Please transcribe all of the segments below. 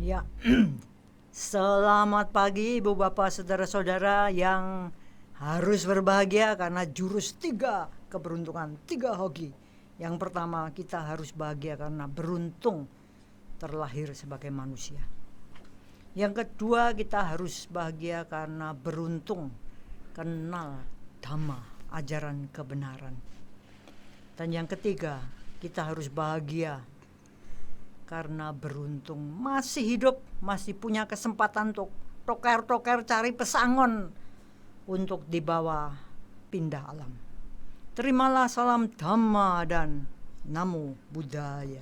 Ya, selamat pagi Ibu Bapak Saudara-saudara yang harus berbahagia karena jurus 3 keberuntungan, 3 hoki. Yang pertama, kita harus bahagia karena beruntung terlahir sebagai manusia. Yang kedua, kita harus bahagia karena beruntung kenal Dhamma, ajaran kebenaran. Dan yang ketiga, kita harus bahagia karena beruntung masih hidup, masih punya kesempatan untuk toker-toker cari pesangon untuk dibawa pindah alam. Terimalah salam Dhamma dan Namo Buddhaya.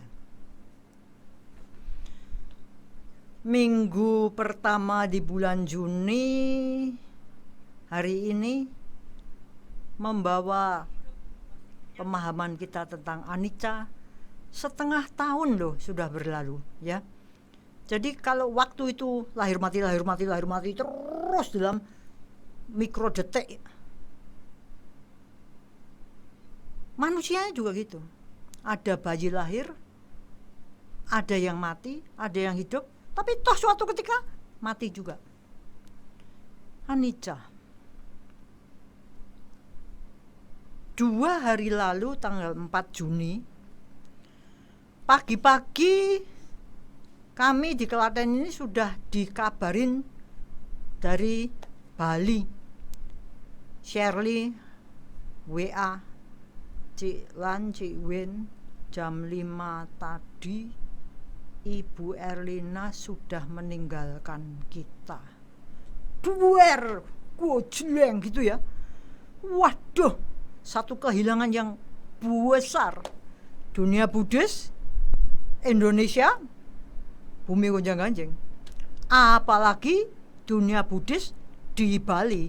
Minggu pertama di bulan Juni hari ini membawa pemahaman kita tentang anicca. Setengah tahun loh sudah berlalu ya. Jadi kalau waktu itu lahir mati terus dalam mikrodetik. Manusianya juga gitu. Ada bayi lahir, ada yang mati, ada yang hidup, tapi toh suatu ketika mati juga. Anicca. 2 hari lalu tanggal 4 Juni pagi-pagi kami di Klaten ini sudah dikabarin dari Bali. Shirley WA Cik Lan, Cik Win, jam 5 tadi Ibu Erlina sudah meninggalkan kita. Duer, gojleng gitu ya. Waduh, satu kehilangan yang besar. Dunia Buddhis, Indonesia, bumi gonjang-ganjing. Apalagi dunia Buddhis di Bali.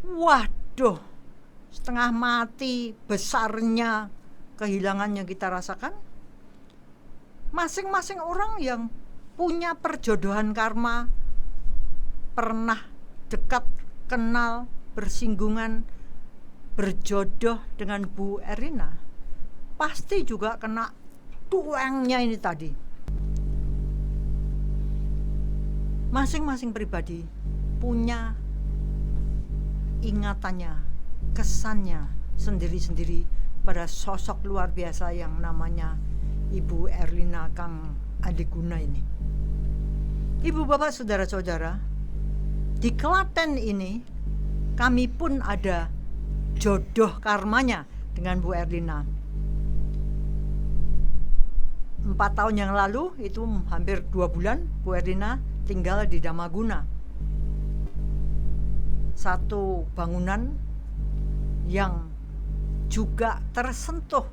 Waduh, setengah mati besarnya kehilangan yang kita rasakan. Masing-masing orang yang punya perjodohan karma, pernah dekat, kenal, bersinggungan, berjodoh dengan Bu Erlina, pasti juga kena tuangnya ini tadi. Masing-masing pribadi punya ingatannya, kesannya sendiri-sendiri pada sosok luar biasa yang namanya Ibu Erlina Kang Adiguna ini. Ibu bapak saudara-saudara, di Klaten ini kami pun ada jodoh karmanya dengan Bu Erlina. 4 tahun yang lalu, itu hampir 2 bulan, Bu Erlina tinggal di Dhammaguna. Satu bangunan yang juga tersentuh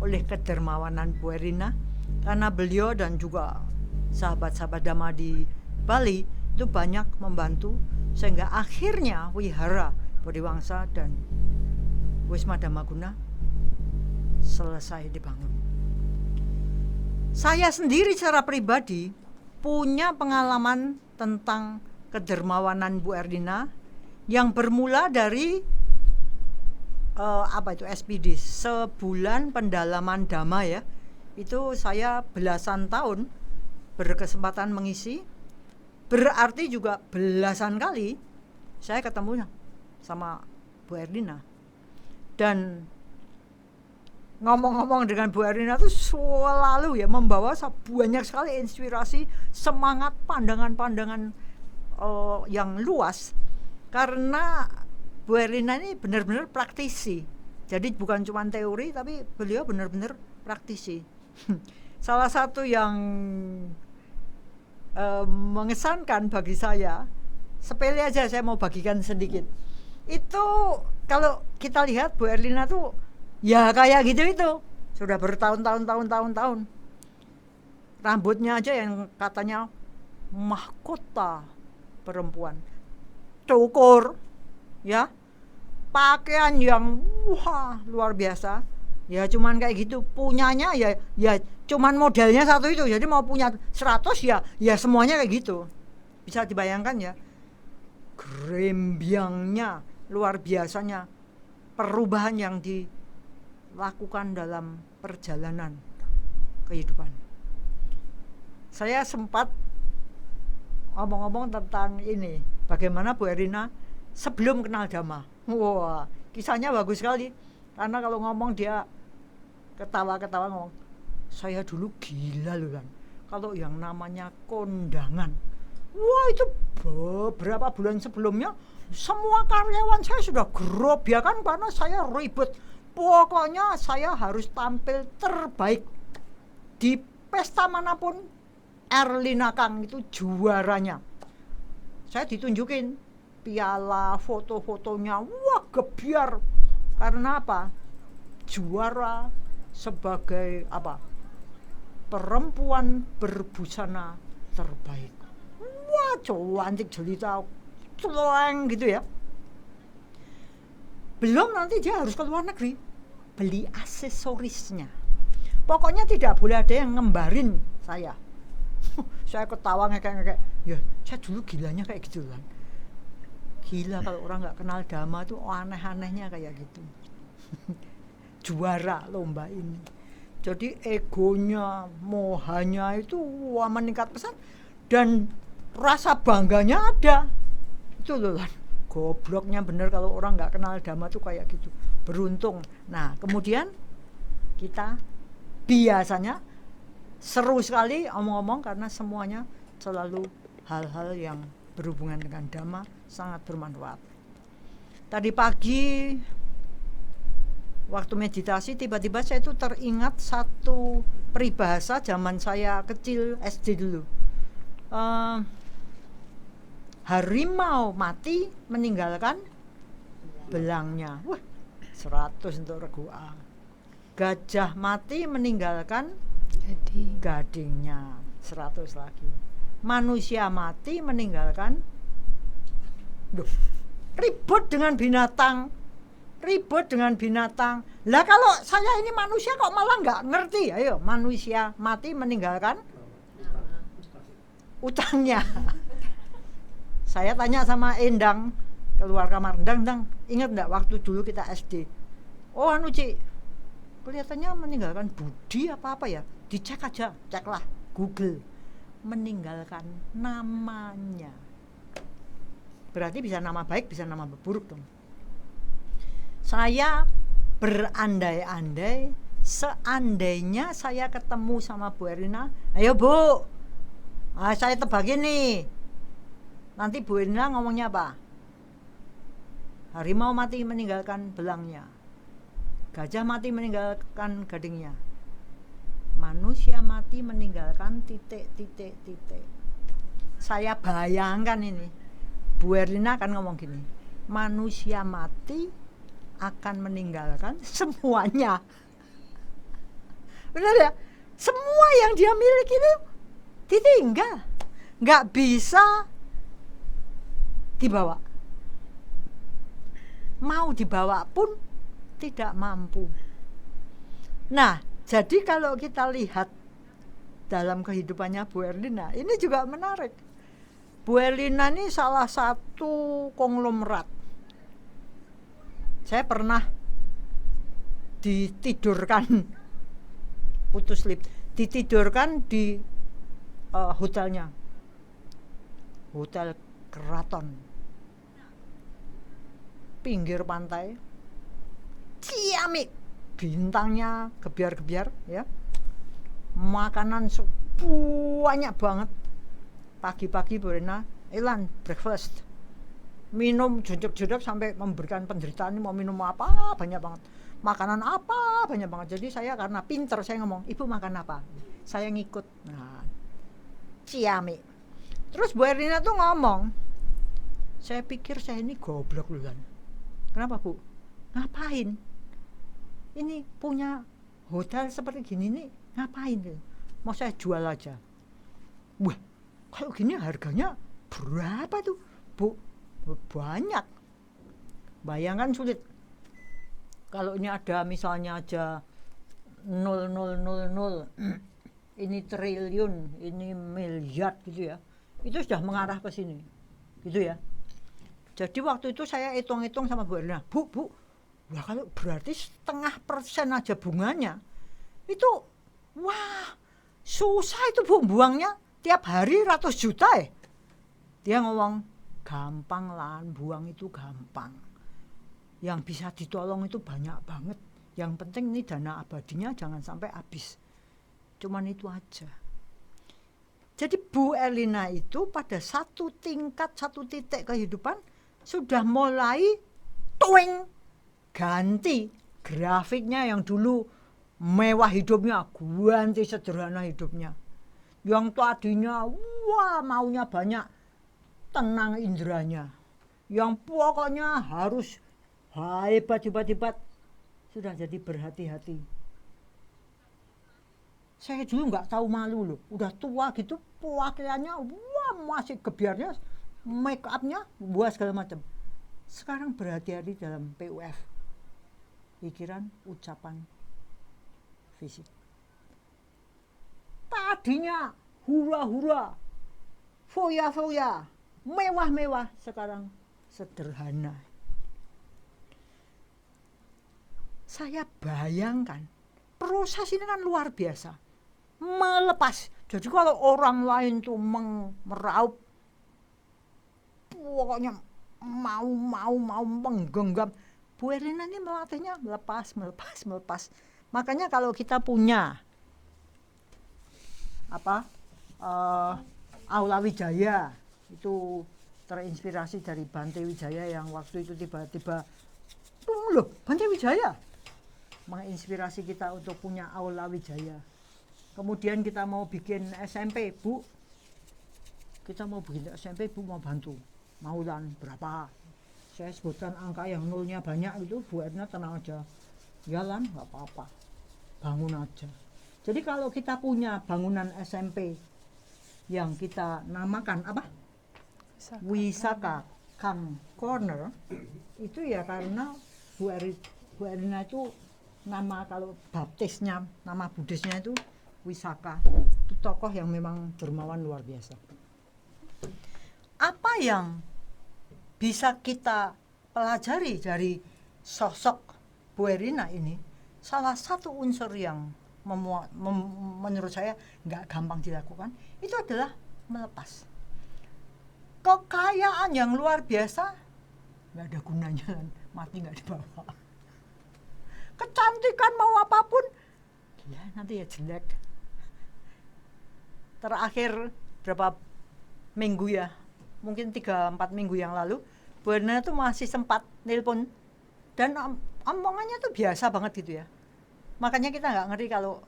oleh kedermawanan Bu Erlina, karena beliau dan juga sahabat-sahabat Dhamma di Bali itu banyak membantu, sehingga akhirnya Wihara Bodhiwangsa dan Wisma Dhammaguna selesai dibangun. Saya sendiri secara pribadi punya pengalaman tentang kedermawanan Bu Erlina yang bermula dari SPD, sebulan pendalaman Dhamma ya. Itu saya belasan tahun berkesempatan mengisi, berarti juga belasan kali saya ketemu sama Bu Erlina. Dan ngomong-ngomong dengan Bu Erlina itu selalu ya membawa banyak sekali inspirasi, semangat, pandangan-pandangan yang luas. Karena Bu Erlina ini benar-benar praktisi. Jadi bukan cuma teori, tapi beliau benar-benar praktisi. Salah satu yang mengesankan bagi saya, sepele aja saya mau bagikan sedikit. Itu kalau kita lihat Bu Erlina tuh ya kayak gitu itu. Sudah bertahun-tahun. Rambutnya aja yang katanya mahkota perempuan. Cukur ya. Pakaian yang wah luar biasa. Ya cuman kayak gitu. Punyanya ya cuman modelnya satu itu. Jadi mau punya 100 ya semuanya kayak gitu. Bisa dibayangkan ya. Grembyangnya luar biasanya perubahan yang dilakukan dalam perjalanan kehidupan. saya sempat ngomong-ngomong tentang ini, bagaimana Bu Erlina sebelum kenal Dhamma. Wah, kisahnya bagus sekali. Karena kalau ngomong dia ketawa-ketawa ngomong, saya dulu gila loh kan. Kalau yang namanya kondangan, wah itu beberapa bulan sebelumnya semua karyawan saya sudah gerobakan karena saya ribet. Pokoknya saya harus tampil terbaik di pesta manapun. Erlina Kang itu juaranya. Saya ditunjukin piala, foto-fotonya, wah gebiar. Karena apa? Juara sebagai apa? Perempuan berbusana terbaik. Wah, cantik jelita, celeng gitu ya. Belum nanti dia harus ke luar negeri beli aksesorisnya. Pokoknya tidak boleh ada yang ngembarin saya. Saya ketawa ngekek-ngekek. Ya, saya dulu gilanya kayak gitu kan. Gila kalau orang nggak kenal Dhamma tuh aneh-anehnya kayak gitu. Juara lomba ini. Jadi egonya, mohanya itu wah meningkat pesat dan rasa bangganya ada. Itu loh kan. Gobloknya bener kalau orang nggak kenal Dhamma tuh kayak gitu. Beruntung. Nah, kemudian kita biasanya seru sekali omong-omong karena semuanya selalu hal-hal yang berhubungan dengan Dhamma sangat bermanfaat. Tadi pagi waktu meditasi tiba-tiba saya itu teringat satu peribahasa zaman saya kecil SD dulu. Harimau mati meninggalkan belangnya. Wah, 100 untuk regu A. Gajah mati meninggalkan gadingnya. 100 lagi. Manusia mati meninggalkan ribut dengan binatang. Ribut dengan binatang. Lah kalau saya ini manusia kok malah nggak ngerti. Ayo, manusia mati meninggalkan utangnya. Saya tanya sama Endang keluar kamar, Endang, ingat nggak waktu dulu kita SD? Oh anu Cik, kelihatannya meninggalkan budi apa ya? Dicek aja, ceklah Google. Meninggalkan namanya. Berarti bisa nama baik, bisa nama buruk dong. Saya berandai-andai seandainya saya ketemu sama Bu Erlina, ayo Bu, saya tebakin nih. Nanti Bu Erlina ngomongnya apa? Harimau mati meninggalkan belangnya. Gajah mati meninggalkan gadingnya. Manusia mati meninggalkan titik. Saya bayangkan ini. Bu Erlina akan ngomong gini. Manusia mati akan meninggalkan semuanya. Benar ya? Semua yang dia miliki itu ditinggal. Nggak bisa dibawa. Mau dibawa pun tidak mampu. Nah, jadi kalau kita lihat dalam kehidupannya Bu Erlina, ini juga menarik. Bu Erlina ini salah satu konglomerat. Saya pernah ditidurkan, putus lift, ditidurkan di hotelnya, Hotel Keraton, pinggir pantai, ciamik, bintangnya gebiar-gebiar ya, makanan banyak banget. Pagi-pagi Bu Erlina, Elan breakfast, minum jodok-jodok sampai memberikan penderitaan, mau minum apa banyak banget, makanan apa banyak banget. Jadi saya karena pinter saya ngomong, ibu makan apa, saya ngikut. Nah, ciamik. Terus Bu Erlina tuh ngomong, saya pikir saya ini goblok dulu kan. Kenapa Bu? Ngapain? Ini punya hotel seperti gini nih, ngapain? Mau saya jual aja. Wah, kalau gini harganya berapa tuh Bu? Banyak. Bayangkan sulit. Kalau ini ada misalnya aja 0000, ini triliun, ini miliar gitu ya. Itu sudah mengarah ke sini. Gitu ya. Jadi waktu itu saya hitung-hitung sama Bu Erlina, Bu, wah kalau berarti 0,5% aja bunganya, itu wah susah itu Bu buangnya. tiap hari ratus juta ya. Dia ngomong, gampang lan, buang itu gampang. Yang bisa ditolong itu banyak banget. Yang penting ini dana abadinya jangan sampai habis. Cuman itu aja. Jadi Bu Erlina itu pada satu tingkat, satu titik kehidupan sudah mulai tuing, ganti grafiknya. Yang dulu mewah hidupnya, ganti sederhana hidupnya. Yang tadinya wah maunya banyak, tenang inderanya. Yang pokoknya harus hebat, sudah jadi berhati-hati. Saya dulu nggak tahu malu loh, udah tua gitu, pakaiannya wah masih gebiarnya, make upnya buat segala macam. Sekarang berhati-hati dalam PUF, pikiran, ucapan, fisik. Tadinya hura-hura, foya-foya, mewah-mewah, sekarang sederhana. Saya bayangkan proses ini kan luar biasa, melepas. Jadi kalau orang lain tuh meraup, pokoknya mau menggenggam, Bu Erlina ini melatihnya melepas. Makanya kalau kita punya Aula Wijaya, itu terinspirasi dari Bante Wijaya yang waktu itu tiba-tiba, loh Bante Wijaya menginspirasi kita untuk punya Aula Wijaya. Kemudian kita mau bikin SMP, Bu. Kita mau bikin SMP, Bu mau bantu. Maulan berapa? Saya sebutkan angka yang nolnya banyak itu, Bu Erlina tenang aja. Jalan nggak apa-apa, bangun aja. Jadi kalau kita punya bangunan SMP yang kita namakan apa? Wisaka Kang Corner, itu ya karena Bu Erlina itu nama, kalau baptisnya, nama Buddhisnya itu Wisaka. Itu tokoh yang memang dermawan luar biasa. Apa yang bisa kita pelajari dari sosok Bu Erlina ini? Salah satu unsur yang menurut saya nggak gampang dilakukan itu adalah melepas. Kekayaan yang luar biasa nggak ada gunanya, mati nggak dibawa. Kecantikan mau apapun, ya nanti ya jelek. Terakhir berapa minggu ya, mungkin 3-4 minggu yang lalu, Bu Erlina tuh masih sempat nelpon dan omongannya tuh biasa banget gitu ya. Makanya kita nggak ngerti kalau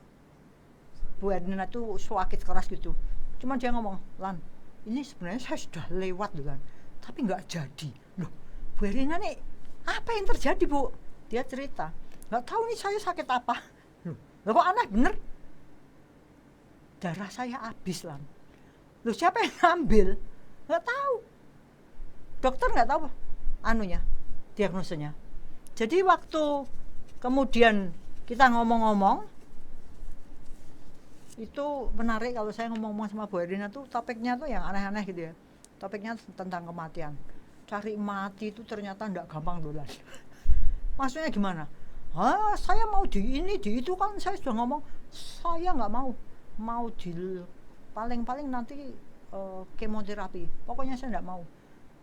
Bu Erlina tuh suakit keras gitu. Cuma dia ngomong, Lan, ini sebenarnya saya sudah lewat loh Lan, tapi nggak jadi. Loh, Bu Erlina nih, apa yang terjadi Bu? Dia cerita, nggak tahu nih saya sakit apa. Loh kok aneh bener? Darah saya habis Lan. Loh siapa yang ngambil? Nggak tahu. Dokter nggak tahu anunya, diagnosanya. Jadi waktu kemudian kita ngomong-ngomong, itu menarik kalau saya ngomong-ngomong sama Bu Erlina tuh topiknya tuh yang aneh-aneh gitu ya. Topiknya tentang kematian. Cari mati itu ternyata enggak gampang loh. Maksudnya gimana? Saya mau di ini, di itu, kan saya sudah ngomong, saya nggak mau di paling-paling nanti kemoterapi. Pokoknya saya nggak mau.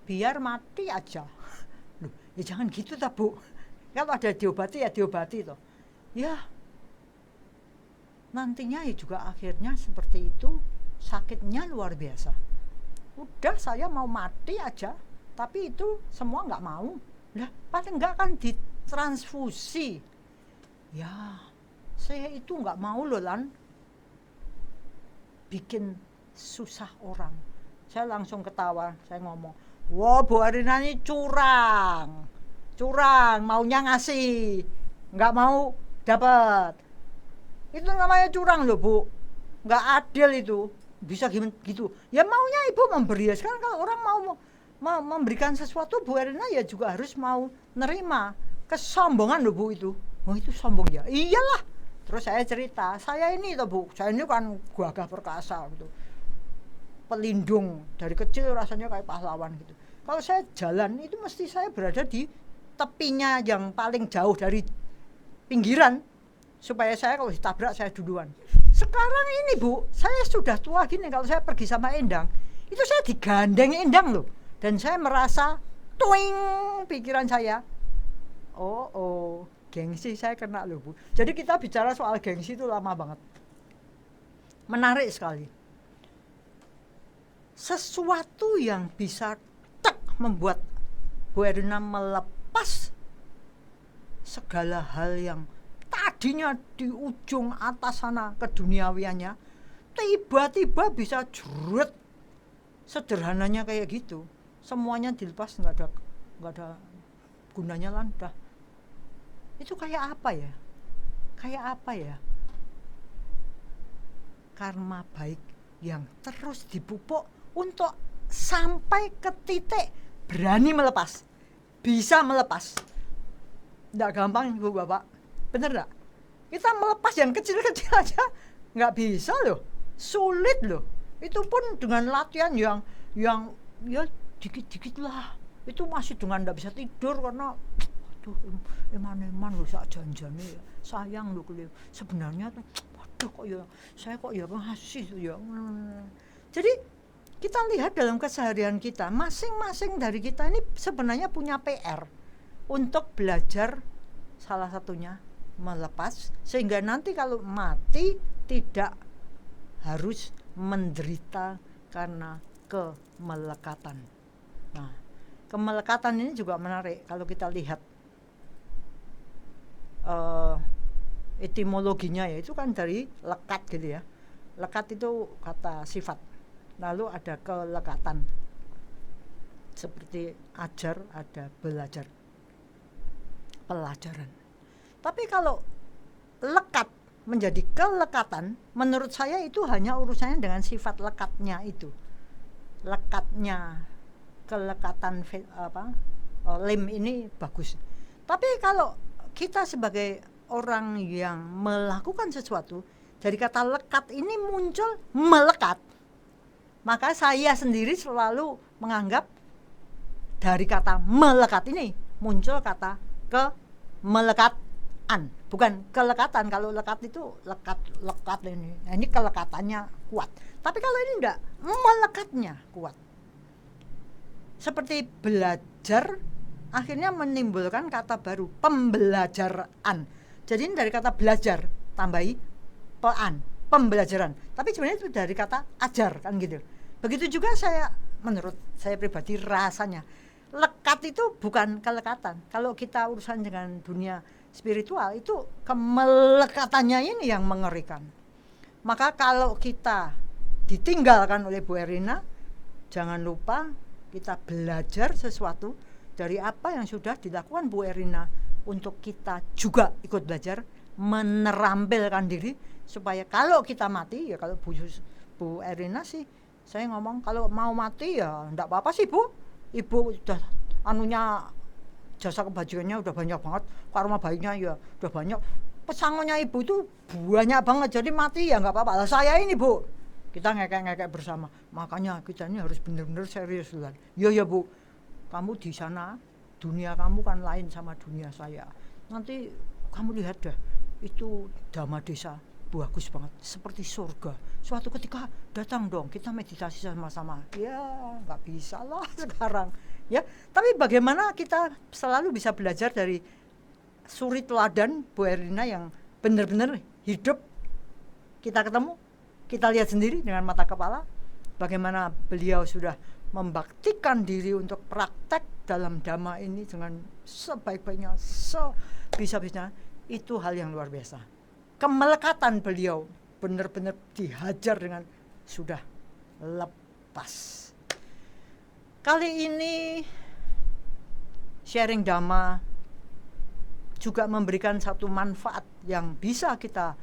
Biar mati aja. Loh, ya jangan gitu ta Bu. Kalau ada diobati ya diobati toh. Ya nantinya ya juga akhirnya seperti itu, sakitnya luar biasa. Udah saya mau mati aja, tapi itu semua nggak mau. Lah paling nggak kan ditransfusi. Ya saya itu nggak mau loh Lan bikin susah orang. Saya langsung ketawa, saya ngomong, wah Bu Erlina ini curang, maunya ngasih, nggak mau dapat. Itu namanya curang loh Bu, nggak adil itu. Bisa gimana gitu? Ya maunya ibu memberi. Sekarang kalau orang mau memberikan sesuatu, Bu Erlina ya juga harus mau nerima. Kesombongan loh Bu itu. Oh itu sombong ya? Iyalah. Terus saya cerita, saya ini toh Bu, saya ini kan gagah perkasa gitu, pelindung dari kecil rasanya kayak pahlawan gitu. Kalau saya jalan itu mesti saya berada di tepinya yang paling jauh dari pinggiran, supaya saya kalau ditabrak saya duluan. Sekarang ini Bu, saya sudah tua gini, kalau saya pergi sama Endang, itu saya digandeng Endang loh. Dan saya merasa, tuing, pikiran saya, oh, gengsi saya kena loh Bu. Jadi kita bicara soal gengsi itu lama banget. Menarik sekali. Sesuatu yang bisa membuat Bu Erina melepas segala hal yang tadinya di ujung atas sana keduniawiannya, tiba-tiba bisa jeret, sederhananya kayak gitu, semuanya dilepas, nggak ada gunanya landah. Itu kayak apa ya? Karma baik yang terus dipupuk untuk sampai ke titik berani melepas, bisa melepas. Nggak gampang Ibu Bapak, bener nggak? Kita melepas yang kecil-kecil aja nggak bisa loh, sulit loh. Itu pun dengan latihan yang ya dikit-dikit lah. Itu masih dengan nggak bisa tidur karena aduh eman loh sak janjane ya, sayang loh keliru. Sebenarnya waduh saya kok ya masih ya. Jadi kita lihat dalam keseharian kita, masing-masing dari kita ini sebenarnya punya PR untuk belajar, salah satunya melepas, sehingga nanti kalau mati tidak harus menderita karena kemelekatan. Nah, kemelekatan ini juga menarik kalau kita lihat etimologinya, ya itu kan dari lekat gitu ya. Lekat itu kata sifat, lalu ada kelekatan, seperti ajar ada belajar, pelajaran. Tapi kalau lekat menjadi kelekatan, menurut saya itu hanya urusannya dengan sifat lekatnya itu. Lekatnya, kelekatan lem ini bagus. Tapi kalau kita sebagai orang yang melakukan sesuatu, dari kata lekat ini muncul melekat. Maka saya sendiri selalu menganggap dari kata melekat ini muncul kata kemelekatan, bukan kelekatan. Kalau lekat itu lekat ini. Nah, ini kelekatannya kuat. Tapi kalau ini enggak, melekatnya kuat. Seperti belajar akhirnya menimbulkan kata baru, pembelajaran. Jadi ini dari kata belajar tambahi pembelajaran. Tapi sebenarnya itu dari kata ajar kan gitu. Begitu juga menurut saya pribadi rasanya lekat itu bukan kelekatan. Kalau kita urusan dengan dunia spiritual, itu kemelekatannya ini yang mengerikan. Maka kalau kita ditinggalkan oleh Bu Erina, jangan lupa kita belajar sesuatu dari apa yang sudah dilakukan Bu Erina, untuk kita juga ikut belajar, menerampilkan diri supaya kalau kita mati, ya kalau Bu Erina sih saya ngomong kalau mau mati ya enggak apa-apa sih Bu. Ibu udah jasa kebajikannya udah banyak banget, karma baiknya ya udah banyak, pesangonnya Ibu itu banyak banget, jadi mati ya nggak apa-apa. Lah saya ini Bu, kita ngekek-ngekek bersama, makanya kita ini harus benar-benar serius lah. Ya Bu, kamu di sana dunia kamu kan lain sama dunia saya, nanti kamu lihat deh, itu Dhamma Desa bagus banget, seperti surga. Suatu ketika datang dong, kita meditasi sama-sama. Ya nggak bisa lah sekarang ya. Tapi bagaimana kita selalu bisa belajar dari suri teladan Bu Erina yang benar-benar hidup, kita ketemu, kita lihat sendiri dengan mata kepala bagaimana beliau sudah membaktikan diri untuk praktek dalam Dhamma ini dengan sebaik-baiknya, sebisa-bisanya. Itu hal yang luar biasa. Kemelekatan beliau benar-benar dihajar dengan sudah lepas. Kali ini sharing Dhamma juga memberikan satu manfaat yang bisa kita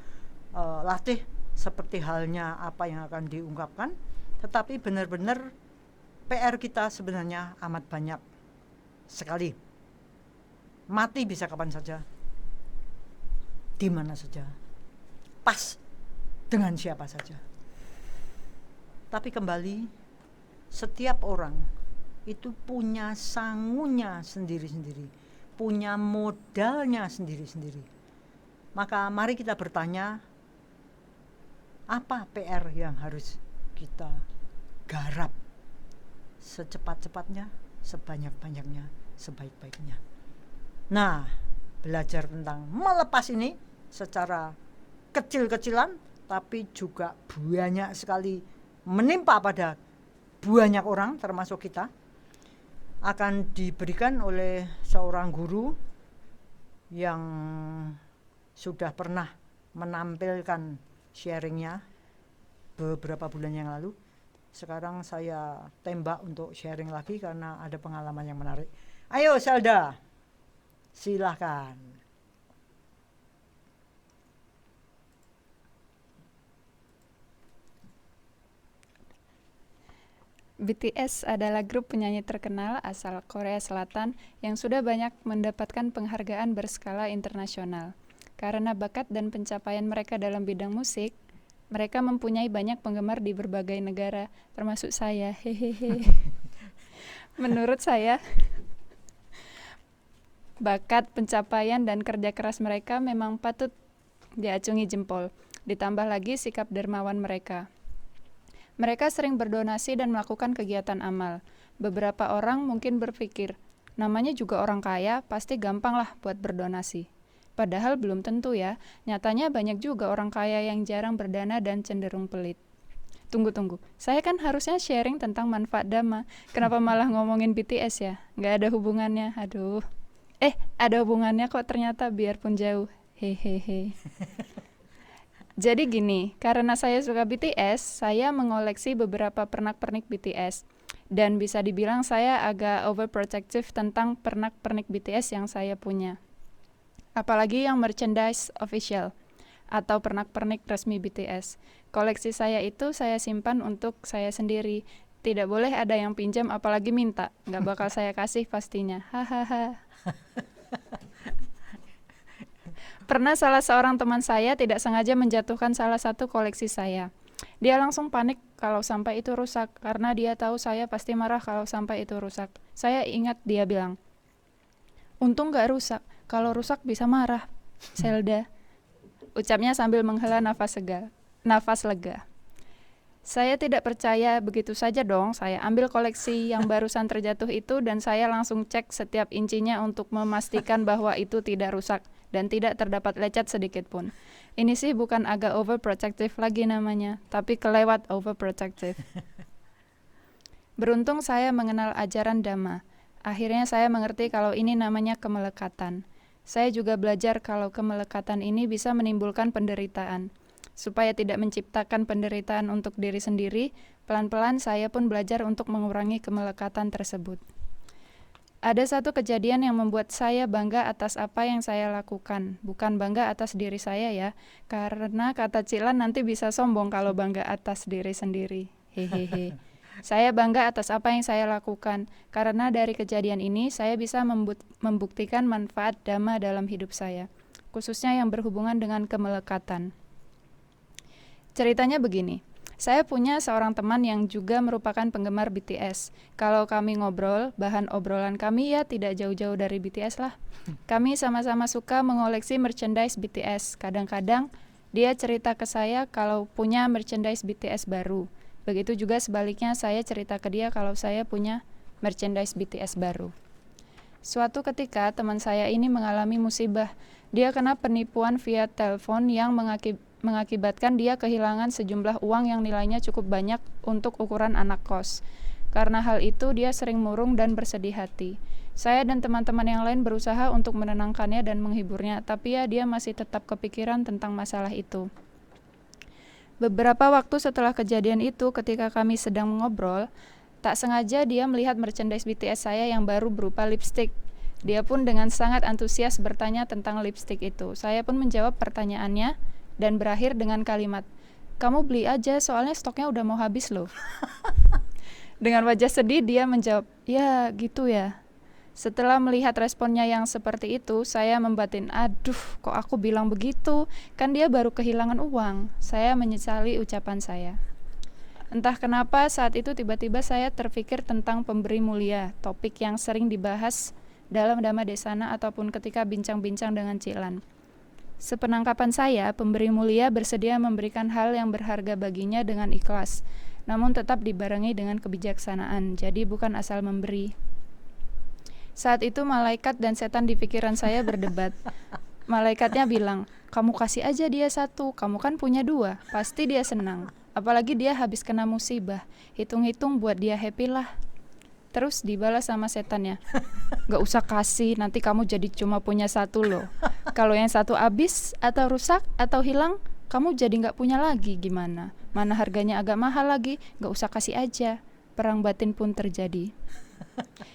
latih, seperti halnya apa yang akan diungkapkan. Tetapi benar-benar PR kita sebenarnya amat banyak sekali. Mati bisa kapan saja, di mana saja, pas dengan siapa saja. Tapi kembali, setiap orang itu punya sangunya sendiri-sendiri, punya modalnya sendiri-sendiri. Maka mari kita bertanya, Apa PR yang harus kita garap secepat-cepatnya, sebanyak-banyaknya, sebaik-baiknya. Nah, belajar tentang melepas ini secara kecil-kecilan tapi juga banyak sekali menimpa pada banyak orang termasuk kita, akan diberikan oleh seorang guru yang sudah pernah menampilkan sharingnya beberapa bulan yang lalu. Sekarang saya tembak untuk sharing lagi karena ada pengalaman yang menarik. Ayo Zelda, silahkan. BTS adalah grup penyanyi terkenal asal Korea Selatan yang sudah banyak mendapatkan penghargaan berskala internasional. Karena bakat dan pencapaian mereka dalam bidang musik, mereka mempunyai banyak penggemar di berbagai negara, termasuk saya. Hehehe. Menurut saya, bakat, pencapaian, dan kerja keras mereka memang patut diacungi jempol. Ditambah lagi sikap dermawan mereka. Mereka sering berdonasi dan melakukan kegiatan amal. Beberapa orang mungkin berpikir, namanya juga orang kaya, pasti gampang lah buat berdonasi. Padahal belum tentu ya, nyatanya banyak juga orang kaya yang jarang berdana dan cenderung pelit. Tunggu, saya kan harusnya sharing tentang manfaat dhamma. Kenapa malah ngomongin BTS ya? Nggak ada hubungannya, aduh. Ada hubungannya kok ternyata biarpun jauh. Hehehe. Jadi gini, karena saya suka BTS, saya mengoleksi beberapa pernak-pernik BTS. Dan bisa dibilang saya agak overprotective tentang pernak-pernik BTS yang saya punya. Apalagi yang merchandise official atau pernak-pernik resmi BTS. Koleksi saya itu saya simpan untuk saya sendiri. Tidak boleh ada yang pinjam apalagi minta. Nggak bakal saya kasih pastinya. Hahaha. Pernah salah seorang teman saya tidak sengaja menjatuhkan salah satu koleksi saya. Dia langsung panik kalau sampai itu rusak, karena dia tahu saya pasti marah kalau sampai itu rusak. Saya ingat dia bilang, untung gak rusak, kalau rusak bisa marah, Zelda. Ucapnya sambil menghela nafas lega. Saya tidak percaya begitu saja dong, saya ambil koleksi yang barusan terjatuh itu dan saya langsung cek setiap incinya untuk memastikan bahwa itu tidak rusak dan tidak terdapat lecet sedikit pun. Ini sih bukan agak overprotective lagi namanya, tapi kelewat overprotective. Beruntung saya mengenal ajaran Dhamma. Akhirnya saya mengerti kalau ini namanya kemelekatan. Saya juga belajar kalau kemelekatan ini bisa menimbulkan penderitaan. Supaya tidak menciptakan penderitaan untuk diri sendiri, pelan-pelan saya pun belajar untuk mengurangi kemelekatan tersebut. Ada satu kejadian yang membuat saya bangga atas apa yang saya lakukan. Bukan bangga atas diri saya ya, karena kata Cilan nanti bisa sombong kalau bangga atas diri sendiri. Hehehe. Saya bangga atas apa yang saya lakukan, karena dari kejadian ini saya bisa membuktikan manfaat Dhamma dalam hidup saya, khususnya yang berhubungan dengan kemelekatan. Ceritanya begini. Saya punya seorang teman yang juga merupakan penggemar BTS. Kalau kami ngobrol, bahan obrolan kami ya tidak jauh-jauh dari BTS lah. Kami sama-sama suka mengoleksi merchandise BTS. Kadang-kadang dia cerita ke saya kalau punya merchandise BTS baru. Begitu juga sebaliknya saya cerita ke dia kalau saya punya merchandise BTS baru. Suatu ketika teman saya ini mengalami musibah. Dia kena penipuan via telepon yang mengakibatkan dia kehilangan sejumlah uang yang nilainya cukup banyak untuk ukuran anak kos. Karena hal itu dia sering murung dan bersedih hati. Saya dan teman-teman yang lain berusaha untuk menenangkannya dan menghiburnya, tapi ya dia masih tetap kepikiran tentang masalah itu. Beberapa waktu setelah kejadian itu, ketika kami sedang mengobrol, tak sengaja dia melihat merchandise BTS saya yang baru berupa lipstik. Dia pun dengan sangat antusias bertanya tentang lipstik itu. Saya pun menjawab pertanyaannya dan berakhir dengan kalimat, "Kamu beli aja, soalnya stoknya udah mau habis loh." Dengan wajah sedih dia menjawab, "Ya gitu ya." Setelah melihat responnya yang seperti itu, saya membatin, aduh kok aku bilang begitu, kan dia baru kehilangan uang. Saya menyesali ucapan saya. Entah kenapa saat itu tiba-tiba saya terpikir tentang pemberi mulia, topik yang sering dibahas dalam Dhamma Desana ataupun ketika bincang-bincang dengan Cilan. Sepenangkapan saya, pemberi mulia bersedia memberikan hal yang berharga baginya dengan ikhlas, namun tetap dibarengi dengan kebijaksanaan, jadi bukan asal memberi. Saat itu malaikat dan setan di pikiran saya berdebat. Malaikatnya bilang, kamu kasih aja dia 1, kamu kan punya 2, pasti dia senang. Apalagi dia habis kena musibah, hitung-hitung buat dia happy lah. Terus dibalas sama setannya, gak usah kasih, nanti kamu jadi cuma punya 1 loh. Kalau yang 1 habis atau rusak atau hilang, kamu jadi gak punya lagi gimana? Mana harganya agak mahal lagi, gak usah kasih aja. Perang batin pun terjadi.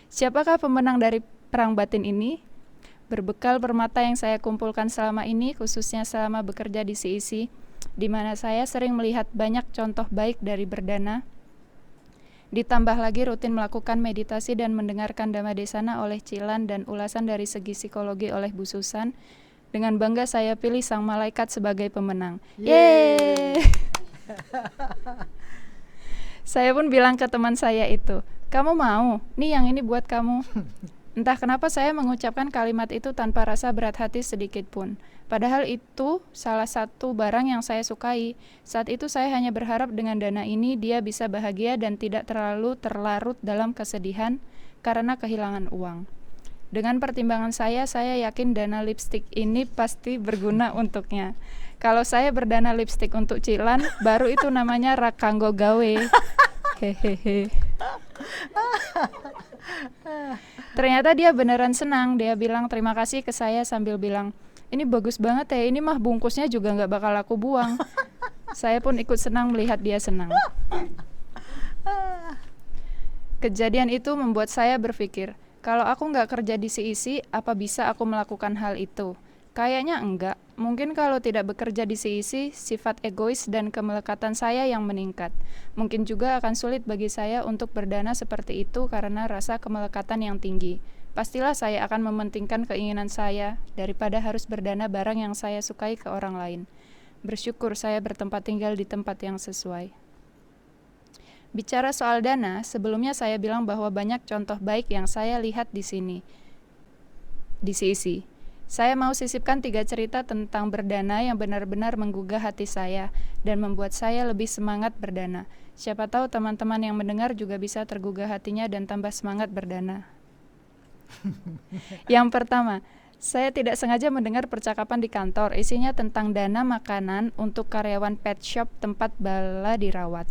Siapakah pemenang dari perang batin ini? Berbekal permata yang saya kumpulkan selama ini, khususnya selama bekerja di CEC, di mana saya sering melihat banyak contoh baik dari berdana, ditambah lagi rutin melakukan meditasi dan mendengarkan Dhamma Desana oleh Cilan dan ulasan dari segi psikologi oleh Bu Susan, dengan bangga saya pilih sang malaikat sebagai pemenang. Yeay! Saya pun bilang ke teman saya itu, kamu mau? Nih yang ini buat kamu. Entah kenapa saya mengucapkan kalimat itu tanpa rasa berat hati sedikit pun. Padahal itu salah satu barang yang saya sukai. Saat itu saya hanya berharap dengan dana ini dia bisa bahagia dan tidak terlalu terlarut dalam kesedihan karena kehilangan uang. Dengan pertimbangan saya yakin dana lipstik ini pasti berguna untuknya. Kalau saya berdana lipstik untuk Cilan, baru itu namanya rakanggo gawe. Hehehe. Ternyata dia beneran senang. Dia bilang terima kasih ke saya sambil bilang, ini bagus banget ya, ini mah bungkusnya juga gak bakal aku buang. Saya pun ikut senang melihat dia senang. Kejadian itu membuat saya berpikir, kalau aku gak kerja di CEC, apa bisa aku melakukan hal itu? Kayaknya enggak. Mungkin kalau tidak bekerja di CEC, sifat egois dan kemelekatan saya yang meningkat. Mungkin juga akan sulit bagi saya untuk berdana seperti itu karena rasa kemelekatan yang tinggi. Pastilah saya akan mementingkan keinginan saya daripada harus berdana barang yang saya sukai ke orang lain. Bersyukur saya bertempat tinggal di tempat yang sesuai. Bicara soal dana, sebelumnya saya bilang bahwa banyak contoh baik yang saya lihat di sini, di CEC. Saya mau sisipkan 3 cerita tentang berdana yang benar-benar menggugah hati saya dan membuat saya lebih semangat berdana. Siapa tahu teman-teman yang mendengar juga bisa tergugah hatinya dan tambah semangat berdana. Yang pertama, saya tidak sengaja mendengar percakapan di kantor, isinya tentang dana makanan untuk karyawan pet shop tempat Bala dirawat.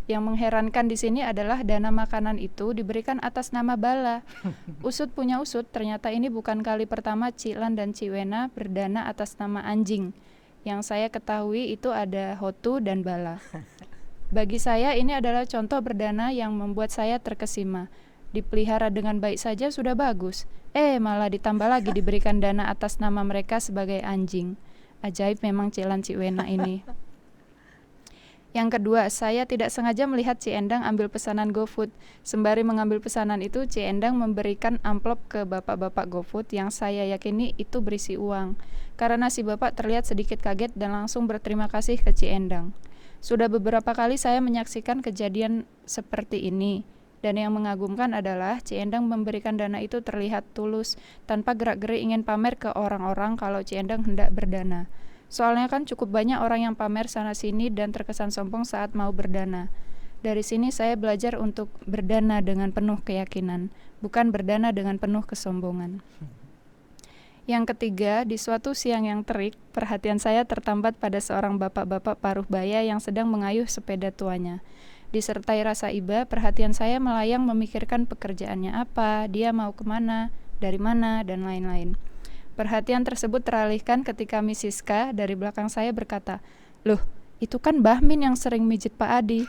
Yang mengherankan di sini adalah dana makanan itu diberikan atas nama Bala. Usut punya usut, ternyata ini bukan kali pertama Cilan dan Ciwena berdana atas nama anjing. Yang saya ketahui itu ada Hotu dan Bala. Bagi saya ini adalah contoh berdana yang membuat saya terkesima. Dipelihara dengan baik saja sudah bagus. Malah ditambah lagi diberikan dana atas nama mereka sebagai anjing. Ajaib memang Cilan Ciwena ini. Yang kedua, saya tidak sengaja melihat Ci Endang ambil pesanan GoFood. Sembari mengambil pesanan itu, Ci Endang memberikan amplop ke bapak-bapak GoFood yang saya yakini itu berisi uang. Karena si bapak terlihat sedikit kaget dan langsung berterima kasih ke Ci Endang. Sudah beberapa kali saya menyaksikan kejadian seperti ini. Dan yang mengagumkan adalah Ci Endang memberikan dana itu terlihat tulus, tanpa gerak-gerik ingin pamer ke orang-orang kalau Ci Endang hendak berdana. Soalnya kan cukup banyak orang yang pamer sana-sini dan terkesan sombong saat mau berdana. Dari sini saya belajar untuk berdana dengan penuh keyakinan, bukan berdana dengan penuh kesombongan. Yang ketiga, di suatu siang yang terik, perhatian saya tertambat pada seorang bapak-bapak paruh baya yang sedang mengayuh sepeda tuanya. Disertai rasa iba, perhatian saya melayang memikirkan pekerjaannya apa, dia mau kemana, dari mana, dan lain-lain. Perhatian tersebut teralihkan ketika Miss Siska dari belakang saya berkata, "Loh, itu kan Mbah Min yang sering mijit Pak Adi."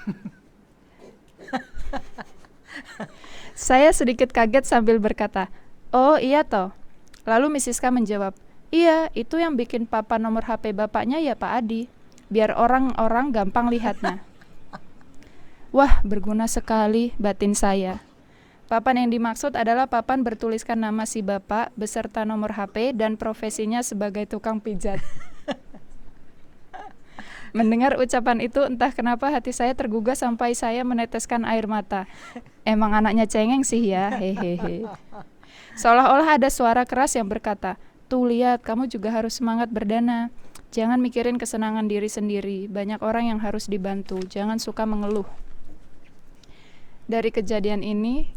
Saya sedikit kaget sambil berkata, "Oh iya toh." Lalu Miss Siska menjawab, "Iya, itu yang bikin papa nomor HP bapaknya ya Pak Adi, biar orang-orang gampang lihatnya." Wah, berguna sekali, batin saya. Papan yang dimaksud adalah papan bertuliskan nama si bapak beserta nomor HP dan profesinya sebagai tukang pijat. Mendengar ucapan itu, entah kenapa hati saya tergugah sampai saya meneteskan air mata. Emang anaknya cengeng sih ya, hehehe. Seolah-olah ada suara keras yang berkata, Tuh lihat, kamu juga harus semangat berdana. Jangan mikirin kesenangan diri sendiri. Banyak orang yang harus dibantu. Jangan suka mengeluh. Dari kejadian ini,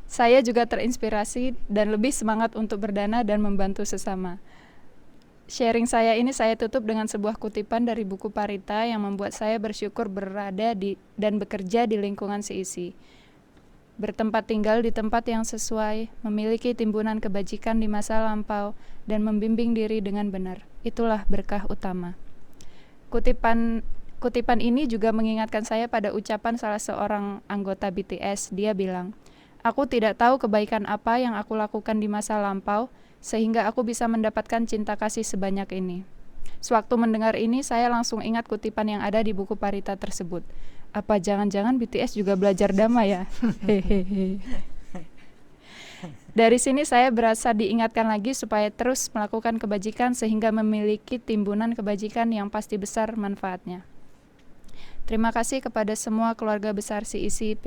saya juga terinspirasi dan lebih semangat untuk berdana dan membantu sesama. Sharing saya ini saya tutup dengan sebuah kutipan dari buku Parita yang membuat saya bersyukur berada dan bekerja di lingkungan CEC. Bertempat tinggal di tempat yang sesuai, memiliki timbunan kebajikan di masa lampau, dan membimbing diri dengan benar. Itulah berkah utama. Kutipan ini juga mengingatkan saya pada ucapan salah seorang anggota BTS. Dia bilang, "Aku tidak tahu kebaikan apa yang aku lakukan di masa lampau, sehingga aku bisa mendapatkan cinta kasih sebanyak ini." Sewaktu mendengar ini, saya langsung ingat kutipan yang ada di buku Parita tersebut. Apa jangan-jangan BTS juga belajar dhamma ya? Hehehe. Dari sini saya berasa diingatkan lagi supaya terus melakukan kebajikan sehingga memiliki timbunan kebajikan yang pasti besar manfaatnya. Terima kasih kepada semua keluarga besar CEC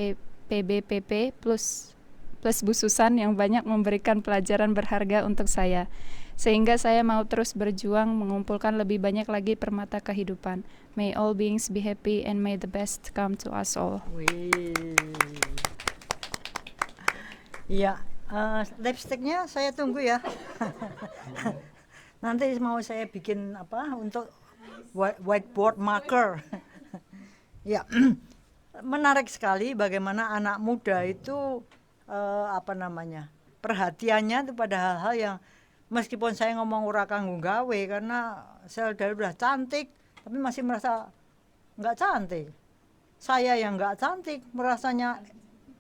PBPP plus Bu Susan yang banyak memberikan pelajaran berharga untuk saya, sehingga saya mau terus berjuang mengumpulkan lebih banyak lagi permata kehidupan. May all beings be happy and may the best come to us all. Wih. Iya, lipstiknya saya tunggu ya. Nanti mau saya bikin apa untuk whiteboard marker. Ya, menarik sekali bagaimana anak muda itu perhatiannya itu pada hal-hal yang meskipun saya ngomong ora kanggo gawe karena saya udah cantik tapi masih merasa nggak cantik. Saya yang nggak cantik merasanya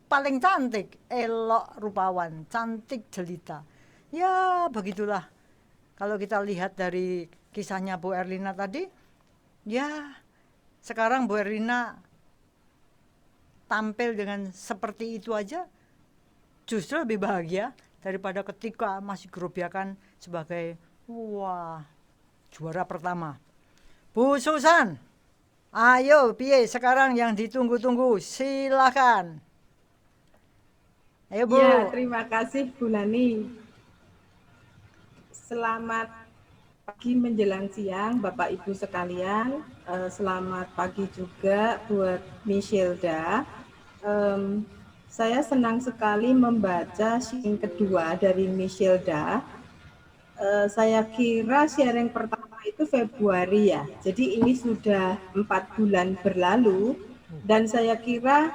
paling cantik, elok rupawan, cantik jelita. Ya begitulah. Kalau kita lihat dari kisahnya Bu Erlina tadi, ya sekarang Bu Erlina tampil dengan seperti itu aja justru lebih bahagia daripada ketika masih gerobakan sebagai juara pertama. Bu Susan, ayo piye sekarang yang ditunggu-tunggu, silakan. Ayo Bu. Ya, terima kasih Bu Nani. Selamat pagi menjelang siang Bapak Ibu sekalian. Selamat pagi juga buat Michelda. Saya senang sekali membaca sharing kedua dari Michelda. Saya kira sharing pertama itu Februari ya. Jadi ini sudah 4 bulan berlalu dan saya kira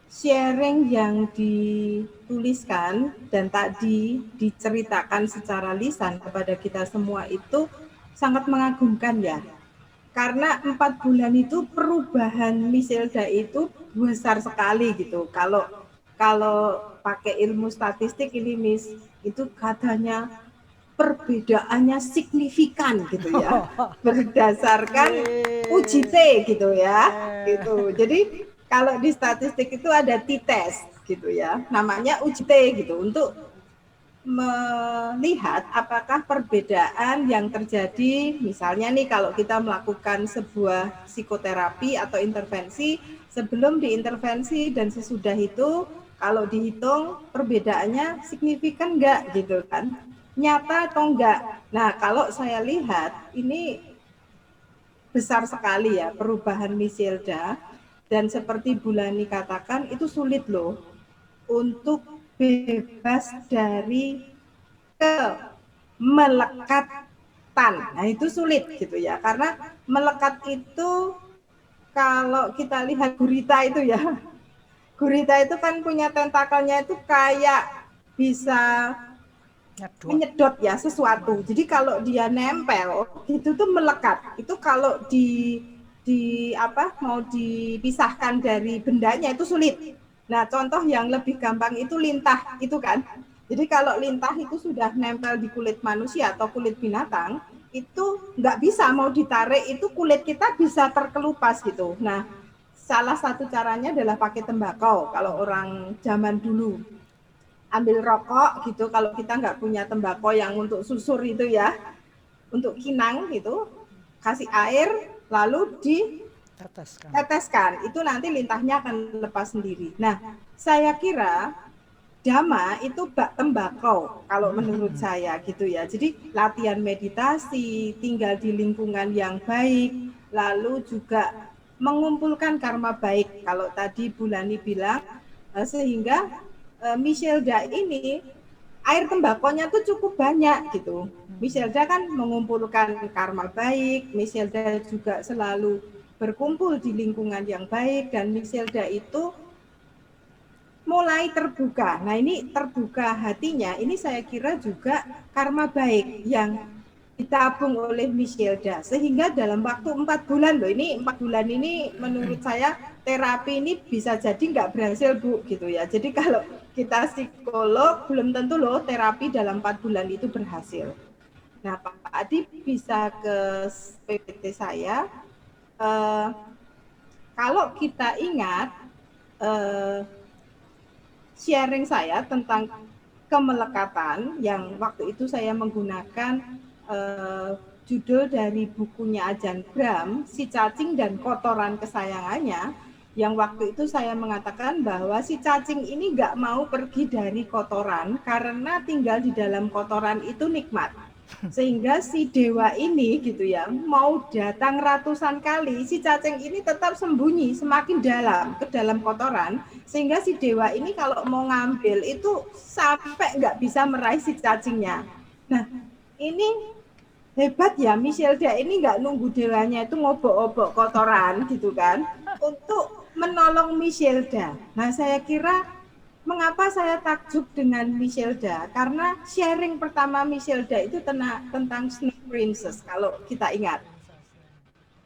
sharing yang dituliskan dan tadi diceritakan secara lisan kepada kita semua itu sangat mengagumkan ya. Karena 4 bulan itu perubahan Michelda itu besar sekali gitu. Kalau pakai ilmu statistik ini Miss, itu katanya perbedaannya signifikan gitu ya. Berdasarkan uji T gitu ya. Gitu. Jadi kalau di statistik itu ada t-test gitu ya. Namanya uji T gitu untuk melihat apakah perbedaan yang terjadi, misalnya nih kalau kita melakukan sebuah psikoterapi atau intervensi, sebelum diintervensi dan sesudah itu, kalau dihitung perbedaannya signifikan enggak gitu kan, nyata atau enggak. Nah kalau saya lihat ini besar sekali ya perubahan Michelda, dan seperti Bu Lani katakan itu sulit loh untuk bebas dari melekatan. Nah itu sulit gitu ya, karena melekat itu kalau kita lihat gurita itu ya, gurita itu kan punya tentakelnya itu kayak bisa menyedot ya sesuatu. Jadi kalau dia nempel itu tuh melekat. Itu kalau mau dipisahkan dari bendanya itu sulit. Nah, contoh yang lebih gampang itu lintah itu kan. Jadi kalau lintah itu sudah nempel di kulit manusia atau kulit binatang, itu nggak bisa mau ditarik, itu kulit kita bisa terkelupas gitu. Nah, salah satu caranya adalah pakai tembakau. Kalau orang zaman dulu ambil rokok gitu, kalau kita nggak punya tembakau yang untuk susur itu ya, untuk kinang gitu, kasih air lalu diteteskan, itu nanti lintahnya akan lepas sendiri. Nah, saya kira Dhamma itu bak tembakau kalau menurut saya gitu ya. Jadi latihan meditasi, tinggal di lingkungan yang baik, lalu juga mengumpulkan karma baik. Kalau tadi Bulani bilang, sehingga Michelda ini air tembakonya tuh cukup banyak gitu. Michelda kan mengumpulkan karma baik, Michelda juga selalu berkumpul di lingkungan yang baik, dan Michelda itu mulai terbuka. Nah, ini terbuka hatinya, ini saya kira juga karma baik yang ditabung oleh Michelda. Sehingga dalam waktu 4 bulan loh, ini 4 bulan ini menurut saya terapi ini bisa jadi nggak berhasil, Bu, gitu ya. Jadi kalau kita psikolog, belum tentu loh terapi dalam 4 bulan itu berhasil. Nah, Pak Adi bisa ke PPT saya. Kalau kita ingat, sharing saya tentang kemelekatan yang waktu itu saya menggunakan judul dari bukunya Ajahn Brahm, Si Cacing dan Kotoran Kesayangannya, yang waktu itu saya mengatakan bahwa si cacing ini nggak mau pergi dari kotoran karena tinggal di dalam kotoran itu nikmat. Sehingga si dewa ini gitu ya, mau datang ratusan kali, si cacing ini tetap sembunyi semakin dalam ke dalam kotoran, sehingga si dewa ini kalau mau ngambil itu sampai nggak bisa meraih si cacingnya. Nah, ini hebat ya, Michelda ini nggak nunggu dewanya itu ngobok-obok kotoran gitu kan, untuk menolong Michelda. Nah, saya kira mengapa saya takjub dengan Michelda? Karena sharing pertama Michelda itu tentang Snow Princess, kalau kita ingat.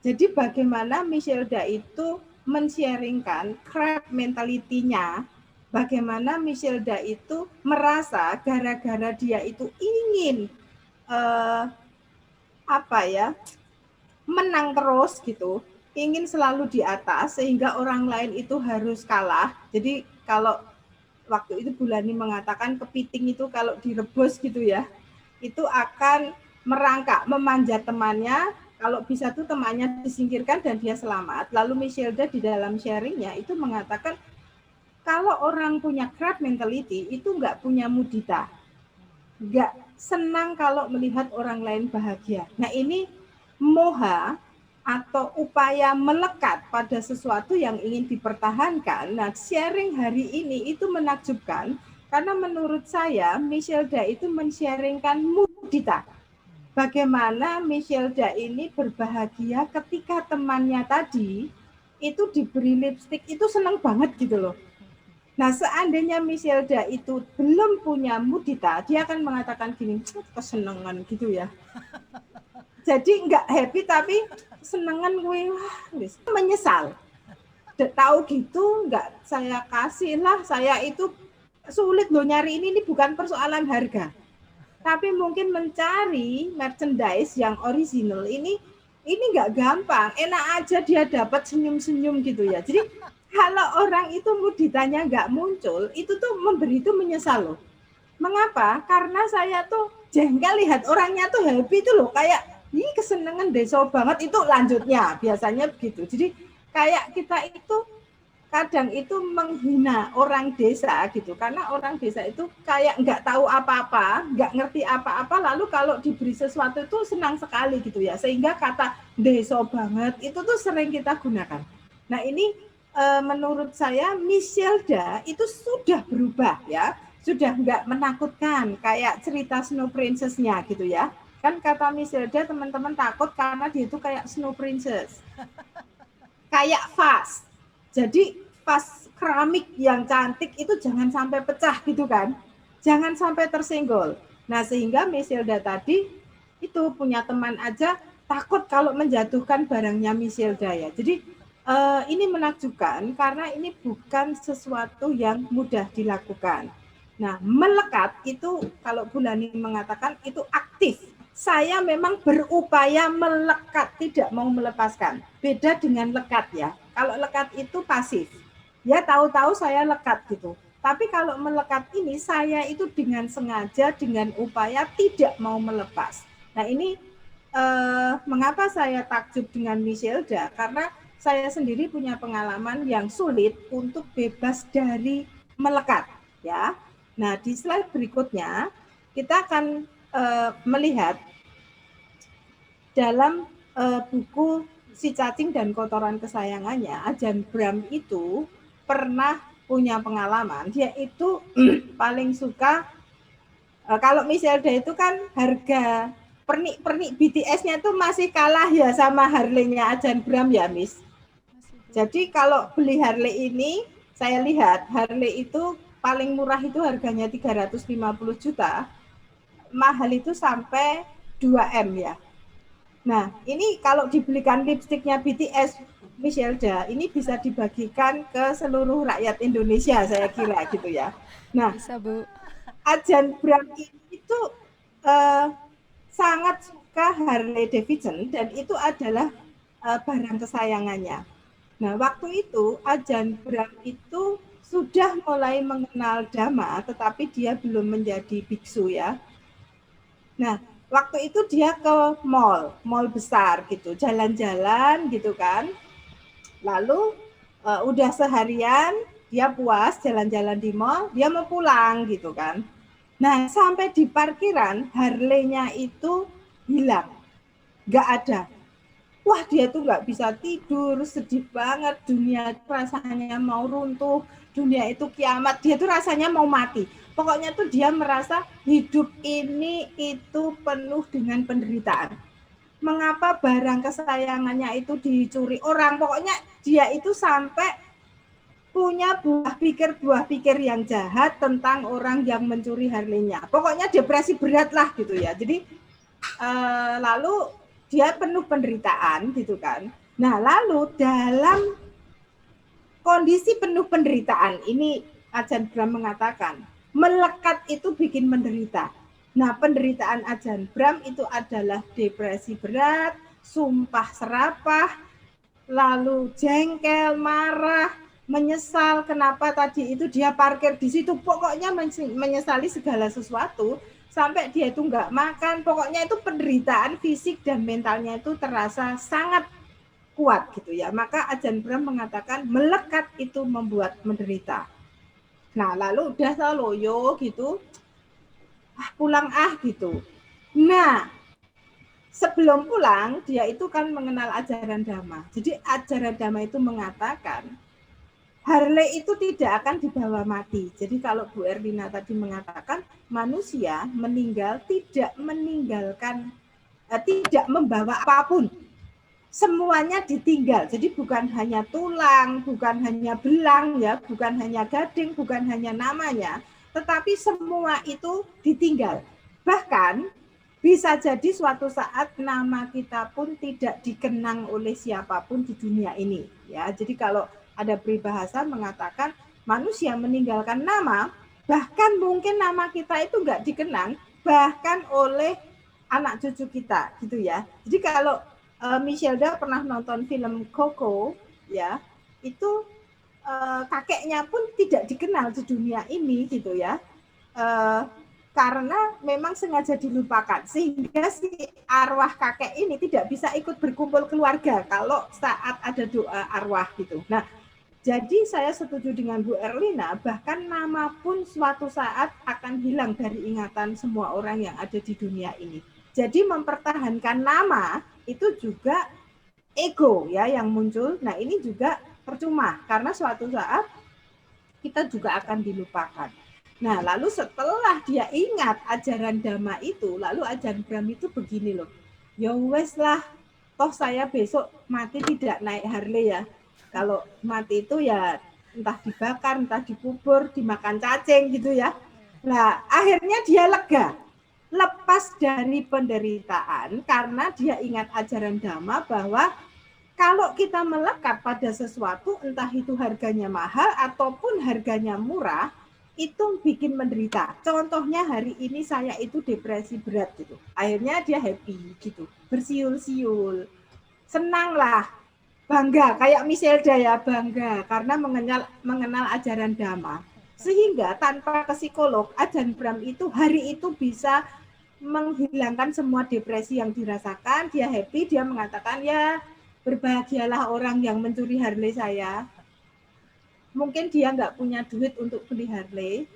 Jadi bagaimana Michelda itu men-sharingkan crab mentality-nya, bagaimana Michelda itu merasa gara-gara dia itu ingin menang terus gitu, ingin selalu di atas sehingga orang lain itu harus kalah. Jadi kalau waktu itu Bulani mengatakan kepiting itu kalau direbus gitu ya, itu akan merangkak, memanjat temannya, kalau bisa tuh temannya disingkirkan dan dia selamat. Lalu Michelda di dalam sharingnya itu mengatakan kalau orang punya crab mentality itu nggak punya mudita, nggak senang kalau melihat orang lain bahagia. Nah, ini moha atau upaya melekat pada sesuatu yang ingin dipertahankan. Nah, sharing hari ini itu menakjubkan karena menurut saya Michelda itu men-sharingkan mudita. Bagaimana Michelda ini berbahagia ketika temannya tadi itu diberi lipstik, itu senang banget gitu loh. Nah, seandainya Michelda itu belum punya mudita, dia akan mengatakan gini, kesenangan gitu ya. Jadi nggak happy tapi senengan gue, menyesal. Tahu gitu nggak saya kasih lah, saya itu sulit loh nyari ini bukan persoalan harga. Tapi mungkin mencari merchandise yang original ini nggak gampang, enak aja dia dapat senyum-senyum gitu ya. Jadi kalau orang itu muditanya nggak muncul, itu tuh memberi itu menyesal loh. Mengapa? Karena saya tuh jengkel lihat orangnya tuh happy itu loh, kayak ini kesenangan desa banget, itu lanjutnya biasanya begitu. Jadi kayak kita itu kadang itu menghina orang desa gitu, karena orang desa itu kayak nggak tahu apa-apa, nggak ngerti apa-apa, lalu kalau diberi sesuatu itu senang sekali gitu ya, sehingga kata desa banget itu tuh sering kita gunakan. Nah, ini menurut saya Michelda itu sudah berubah ya, sudah nggak menakutkan kayak cerita Snow Princess-nya gitu ya. Kan kata Michelda teman-teman takut karena dia itu kayak Snow Princess, kayak vas. Jadi vas keramik yang cantik itu jangan sampai pecah gitu kan, jangan sampai tersenggol. Nah, sehingga Michelda tadi itu punya teman aja takut kalau menjatuhkan barangnya Michelda ya. Jadi ini menakjubkan karena ini bukan sesuatu yang mudah dilakukan. Nah, melekat itu kalau Bulani mengatakan itu aktif. Saya memang berupaya melekat, tidak mau melepaskan. Beda dengan lekat ya. Kalau lekat itu pasif. Ya tahu-tahu saya lekat gitu. Tapi kalau melekat ini saya itu dengan sengaja, dengan upaya tidak mau melepas. Nah, ini mengapa saya takjub dengan Michelda? Karena saya sendiri punya pengalaman yang sulit untuk bebas dari melekat, ya. Nah, di slide berikutnya kita akan melihat dalam buku Si Cacing dan Kotoran Kesayangannya, Ajahn Brahm itu pernah punya pengalaman. Dia itu paling suka, kalau Miselda itu kan harga pernik-pernik BTS-nya itu masih kalah ya sama Harley-nya Ajahn Brahm ya, Miss. Jadi kalau beli Harley ini, saya lihat Harley itu paling murah itu harganya 350 juta, mahal itu sampai 2M ya. Nah, ini kalau dibelikan lipstiknya BTS, Miselda, ini bisa dibagikan ke seluruh rakyat Indonesia, saya kira gitu ya. Nah, Bisa, Bu. Ajahn Brahm itu eh, sangat suka Harley Davidson dan itu adalah barang kesayangannya. Nah, waktu itu Ajahn Brahm itu sudah mulai mengenal Dhamma, tetapi dia belum menjadi biksu ya. Nah, waktu itu dia ke mall besar gitu, jalan-jalan gitu kan. Lalu udah seharian dia puas jalan-jalan di mall, dia mau pulang gitu kan. Nah, sampai di parkiran Harley-nya itu hilang, nggak ada. Wah, dia tuh nggak bisa tidur, sedih banget, dunia rasanya mau runtuh, dunia itu kiamat, dia tuh rasanya mau mati. Pokoknya tuh dia merasa hidup ini itu penuh dengan penderitaan. Mengapa barang kesayangannya itu dicuri orang? Pokoknya dia itu sampai punya buah pikir yang jahat tentang orang yang mencuri Harley-nya. Pokoknya depresi berat lah gitu ya. Jadi lalu dia penuh penderitaan gitu kan. Nah, lalu dalam kondisi penuh penderitaan ini Ajahn Brahm mengatakan, melekat itu bikin menderita. Nah, penderitaan Ajahn Brahm itu adalah depresi berat, sumpah serapah, lalu jengkel, marah, menyesal kenapa tadi itu dia parkir di situ, pokoknya menyesali segala sesuatu sampai dia itu nggak makan, pokoknya itu penderitaan fisik dan mentalnya itu terasa sangat kuat gitu ya. Maka Ajahn Brahm mengatakan melekat itu membuat menderita. Nah, lalu udah loyo gitu, pulang gitu. Nah, sebelum pulang dia itu kan mengenal ajaran Dhamma. Jadi ajaran Dhamma itu mengatakan Harley itu tidak akan dibawa mati. Jadi kalau Bu Erlina tadi mengatakan manusia meninggal tidak meninggalkan, tidak membawa apapun. Semuanya ditinggal. Jadi bukan hanya tulang, bukan hanya belang ya, bukan hanya gading, bukan hanya namanya, tetapi semua itu ditinggal. Bahkan bisa jadi suatu saat nama kita pun tidak dikenang oleh siapapun di dunia ini ya. Jadi kalau ada peribahasa mengatakan manusia meninggalkan nama, bahkan mungkin nama kita itu nggak dikenang bahkan oleh anak cucu kita gitu ya. Jadi kalau Miselda pernah nonton film Coco ya, itu kakeknya pun tidak dikenal di dunia ini gitu ya, karena memang sengaja dilupakan sehingga si arwah kakek ini tidak bisa ikut berkumpul keluarga kalau saat ada doa arwah gitu. Nah, jadi saya setuju dengan Bu Erlina, bahkan nama pun suatu saat akan hilang dari ingatan semua orang yang ada di dunia ini. Jadi mempertahankan nama itu juga ego ya yang muncul. Nah, ini juga percuma karena suatu saat kita juga akan dilupakan. Nah, lalu setelah dia ingat ajaran Dhamma itu, lalu ajaran Brahm itu begini loh. Ya wes lah, toh saya besok mati tidak naik Harley ya. Kalau mati itu ya entah dibakar, entah dikubur, dimakan cacing gitu ya. Nah, akhirnya dia lega, lepas dari penderitaan karena dia ingat ajaran Dhamma bahwa kalau kita melekat pada sesuatu, entah itu harganya mahal ataupun harganya murah, itu bikin menderita. Contohnya hari ini saya itu depresi berat gitu. Akhirnya dia happy gitu, bersiul-siul, senang lah, bangga. Kayak Miselda ya bangga karena mengenal ajaran Dhamma. Sehingga tanpa ke psikolog, Ajahn Brahm itu hari itu bisa menghilangkan semua depresi yang dirasakan. Dia happy, dia mengatakan ya berbahagialah orang yang mencuri Harley saya. Mungkin dia nggak punya duit untuk beli Harley,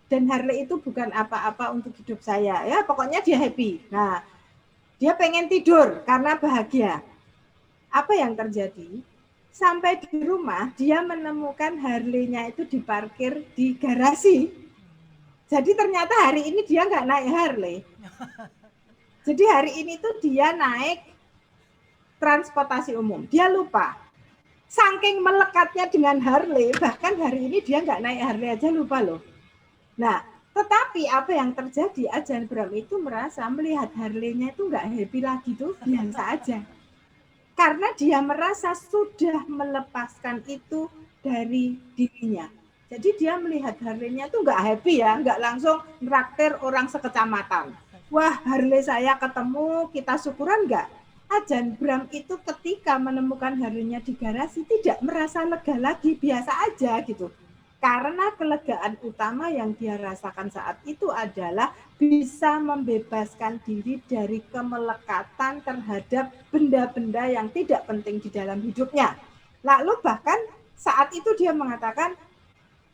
dan Harley itu bukan apa-apa untuk hidup saya. Ya, pokoknya dia happy. Nah, dia pengen tidur karena bahagia. Apa yang terjadi? Sampai di rumah, dia menemukan Harley-nya itu diparkir di garasi. Jadi ternyata hari ini dia nggak naik Harley. Jadi hari ini tuh dia naik transportasi umum. Dia lupa. Saking melekatnya dengan Harley, bahkan hari ini dia nggak naik Harley aja lupa loh. Nah, tetapi apa yang terjadi, Ajan Bram itu merasa melihat Harley-nya itu nggak happy lagi tuh, biasa aja. Karena dia merasa sudah melepaskan itu dari dirinya. Jadi dia melihat Harley-nya tuh nggak happy ya, nggak langsung nraktir orang sekecamatan. Wah, Harley saya ketemu, kita syukuran nggak? Ajan Bram itu ketika menemukan Harley-nya di garasi tidak merasa lega lagi, biasa aja gitu. Karena kelegaan utama yang dia rasakan saat itu adalah bisa membebaskan diri dari kemelekatan terhadap benda-benda yang tidak penting di dalam hidupnya. Lalu bahkan saat itu dia mengatakan,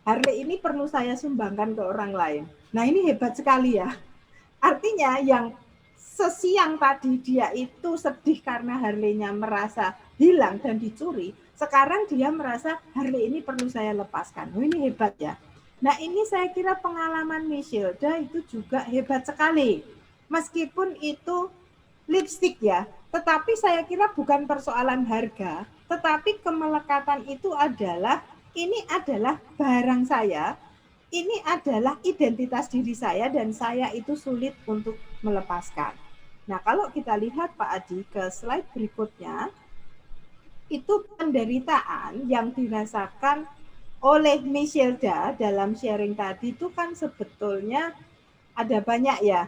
Harley ini perlu saya sumbangkan ke orang lain. Nah ini hebat sekali ya. Artinya yang sesiang tadi dia itu sedih karena Harley-nya merasa hilang dan dicuri, sekarang dia merasa Harley ini perlu saya lepaskan. Oh, ini hebat ya. Nah ini saya kira pengalaman Michelda itu juga hebat sekali. Meskipun itu lipstick ya, tetapi saya kira bukan persoalan harga, tetapi kemelekatan itu adalah, ini adalah barang saya, ini adalah identitas diri saya dan saya itu sulit untuk melepaskan. Nah, kalau kita lihat Pak Adi ke slide berikutnya, itu penderitaan yang dirasakan oleh Michelda dalam sharing tadi itu kan sebetulnya ada banyak ya.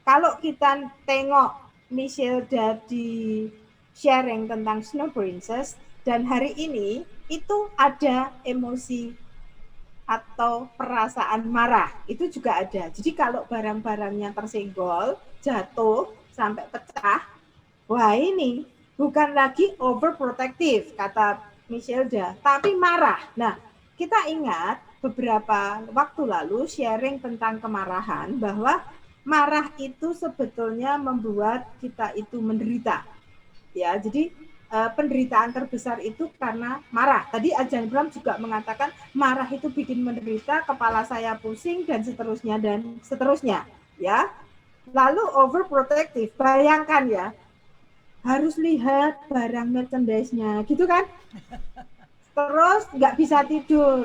Kalau kita tengok Michelda di sharing tentang Snow Princess dan hari ini itu ada emosi atau perasaan marah, itu juga ada. Jadi kalau barang-barangnya tersenggol, jatuh, sampai pecah, wah ini bukan lagi overprotective, kata Michelda, tapi marah. Nah, kita ingat beberapa waktu lalu sharing tentang kemarahan, bahwa marah itu sebetulnya membuat kita itu menderita. Ya, jadi penderitaan terbesar itu karena marah. Tadi Ajan Bram juga mengatakan marah itu bikin menderita, kepala saya pusing dan seterusnya, ya. Lalu overprotective, bayangkan ya, harus lihat barang merchandise-nya, gitu kan? Terus nggak bisa tidur,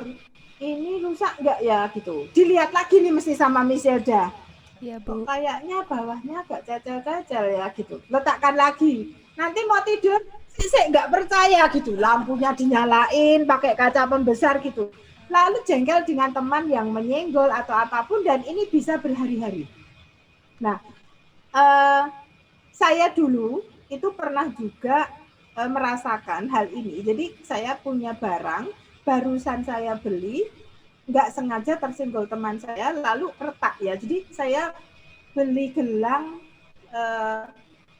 ini rusak nggak ya gitu. Dilihat lagi nih mesti sama Michelda. Iya, Kok Bu. kayaknya bawahnya agak cacel-cacel ya gitu. Letakkan lagi. Nanti mau tidur, sih nggak percaya gitu. Lampunya dinyalain, pakai kaca pembesar gitu. Lalu jengkel dengan teman yang menyenggol atau apapun, dan ini bisa berhari-hari. Nah, saya dulu itu pernah juga merasakan hal ini. Jadi saya punya barang, barusan saya beli, nggak sengaja tersenggol teman saya, lalu retak ya. Jadi saya beli gelang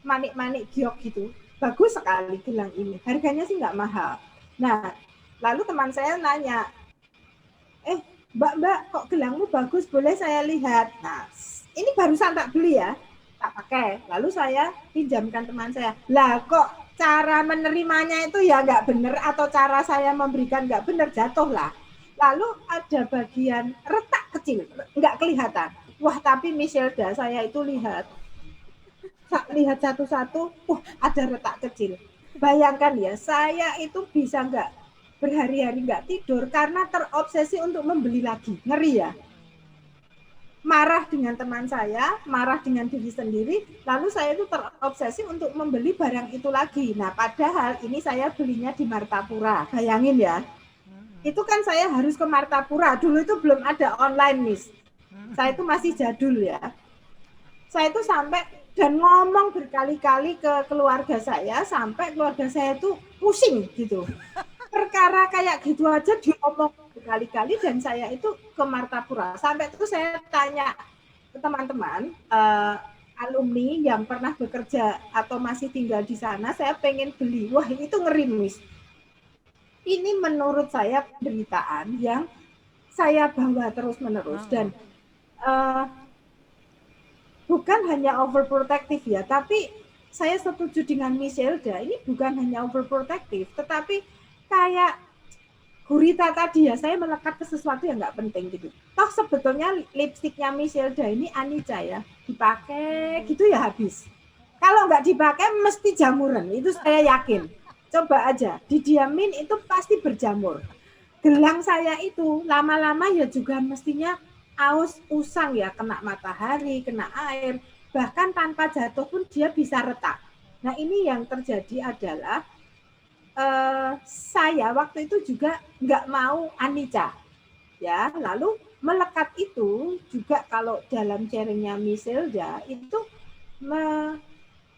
manik-manik giok gitu. Bagus sekali gelang ini. Harganya sih nggak mahal. Nah, lalu teman saya nanya, Mbak, kok gelangmu bagus, boleh saya lihat? Nah, ini barusan tak beli ya, tak pakai. Lalu saya pinjamkan teman saya. Lah kok cara menerimanya itu ya nggak benar, atau cara saya memberikan nggak benar, jatuh lah. Lalu ada bagian retak kecil, nggak kelihatan. Wah, tapi Michelda, saya itu lihat satu-satu, ada retak kecil. Bayangkan ya, saya itu bisa nggak berhari-hari nggak tidur karena terobsesi untuk membeli lagi. Ngeri ya. Marah dengan teman saya, marah dengan diri sendiri, lalu saya itu terobsesi untuk membeli barang itu lagi. Nah, padahal ini saya belinya di Martapura. Bayangin ya. Itu kan saya harus ke Martapura. Dulu itu belum ada online, Miss. Saya itu masih jadul ya. Saya itu sampai dan ngomong berkali-kali ke keluarga saya, sampai keluarga saya itu pusing gitu. Perkara kayak gitu aja diomong berkali-kali, dan saya itu ke Martapura. Sampai itu saya tanya ke teman-teman alumni yang pernah bekerja atau masih tinggal di sana, saya pengen beli. Wah, itu ngeri, Miss. Ini menurut saya penderitaan yang saya bawa terus-menerus. Dan bukan hanya overprotective ya, tapi saya setuju dengan Miss Hilda, ini bukan hanya overprotective, tetapi kayak gurita tadi ya, saya melekat ke sesuatu yang nggak penting gitu. Toh sebetulnya lipstiknya Miss Hilda ini Anica ya, dipakai gitu ya habis. Kalau nggak dipakai mesti jamuran, itu saya yakin. Coba aja, didiamin itu pasti berjamur. Gelang saya itu lama-lama ya juga mestinya aus usang ya, kena matahari, kena air, bahkan tanpa jatuh pun dia bisa retak. Nah ini yang terjadi adalah saya waktu itu juga nggak mau Anica, ya. Lalu melekat itu juga kalau dalam sharingnya Miss Hilda itu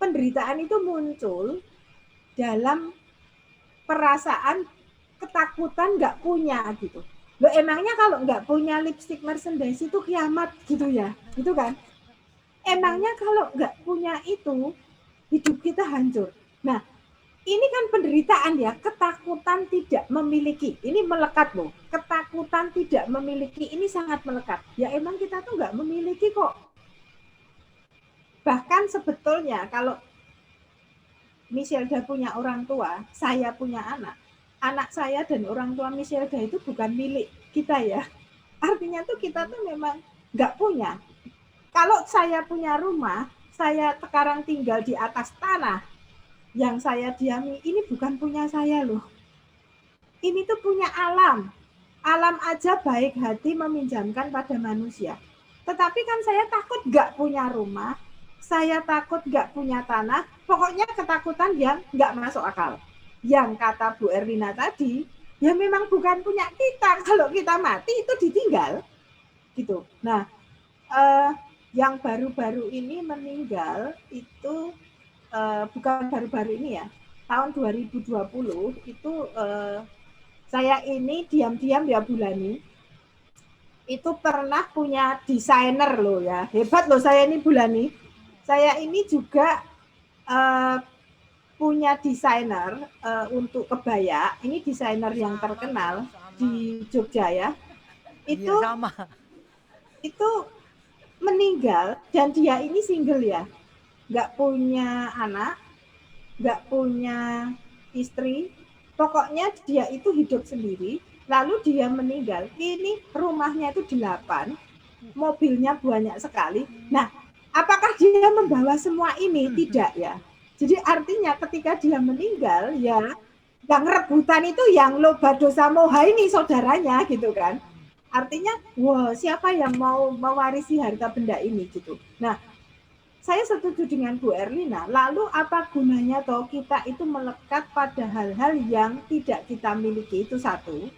penderitaan itu muncul dalam perasaan ketakutan nggak punya gitu. Loh emangnya kalau nggak punya lipstick merchandise itu kiamat gitu ya, gitu kan? Emangnya kalau nggak punya itu hidup kita hancur. Nah ini kan penderitaan ya, ketakutan tidak memiliki. Ini melekat loh, ketakutan tidak memiliki ini sangat melekat. Ya emang kita tuh nggak memiliki kok. Bahkan sebetulnya kalau Miss Hilda punya orang tua, saya punya anak saya dan orang tua Miss Hilda itu bukan milik kita ya. Artinya tuh kita tuh memang nggak punya. Kalau saya punya rumah, saya sekarang tinggal di atas tanah yang saya diami, ini bukan punya saya loh. Ini tuh punya alam. Alam aja baik hati meminjamkan pada manusia. Tetapi kan saya takut nggak punya rumah, saya takut nggak punya tanah, pokoknya ketakutan yang nggak masuk akal. Yang kata Bu Erlina tadi, ya memang bukan punya kita. Kalau kita mati itu ditinggal, gitu. Nah, yang baru-baru ini meninggal itu bukan baru-baru ini ya, tahun 2020 itu saya ini diam-diam ya Bulani, itu pernah punya desainer loh ya, hebat loh saya ini Bulani. Saya ini juga punya desainer untuk kebaya, ini desainer yang terkenal di Jogja ya. Itu sama. Itu meninggal dan dia ini single ya, nggak punya anak, nggak punya istri, pokoknya dia itu hidup sendiri, lalu dia meninggal. Ini rumahnya itu 8, mobilnya banyak sekali. Nah, apakah dia membawa semua ini? Tidak ya. Jadi artinya ketika dia meninggal ya, yang rebutan itu yang loba dosa moha ini saudaranya gitu kan. Artinya, wah siapa yang mau mewarisi harta benda ini gitu. Nah, saya setuju dengan Bu Erlina. Lalu apa gunanya toh kita itu melekat pada hal-hal yang tidak kita miliki, itu satu.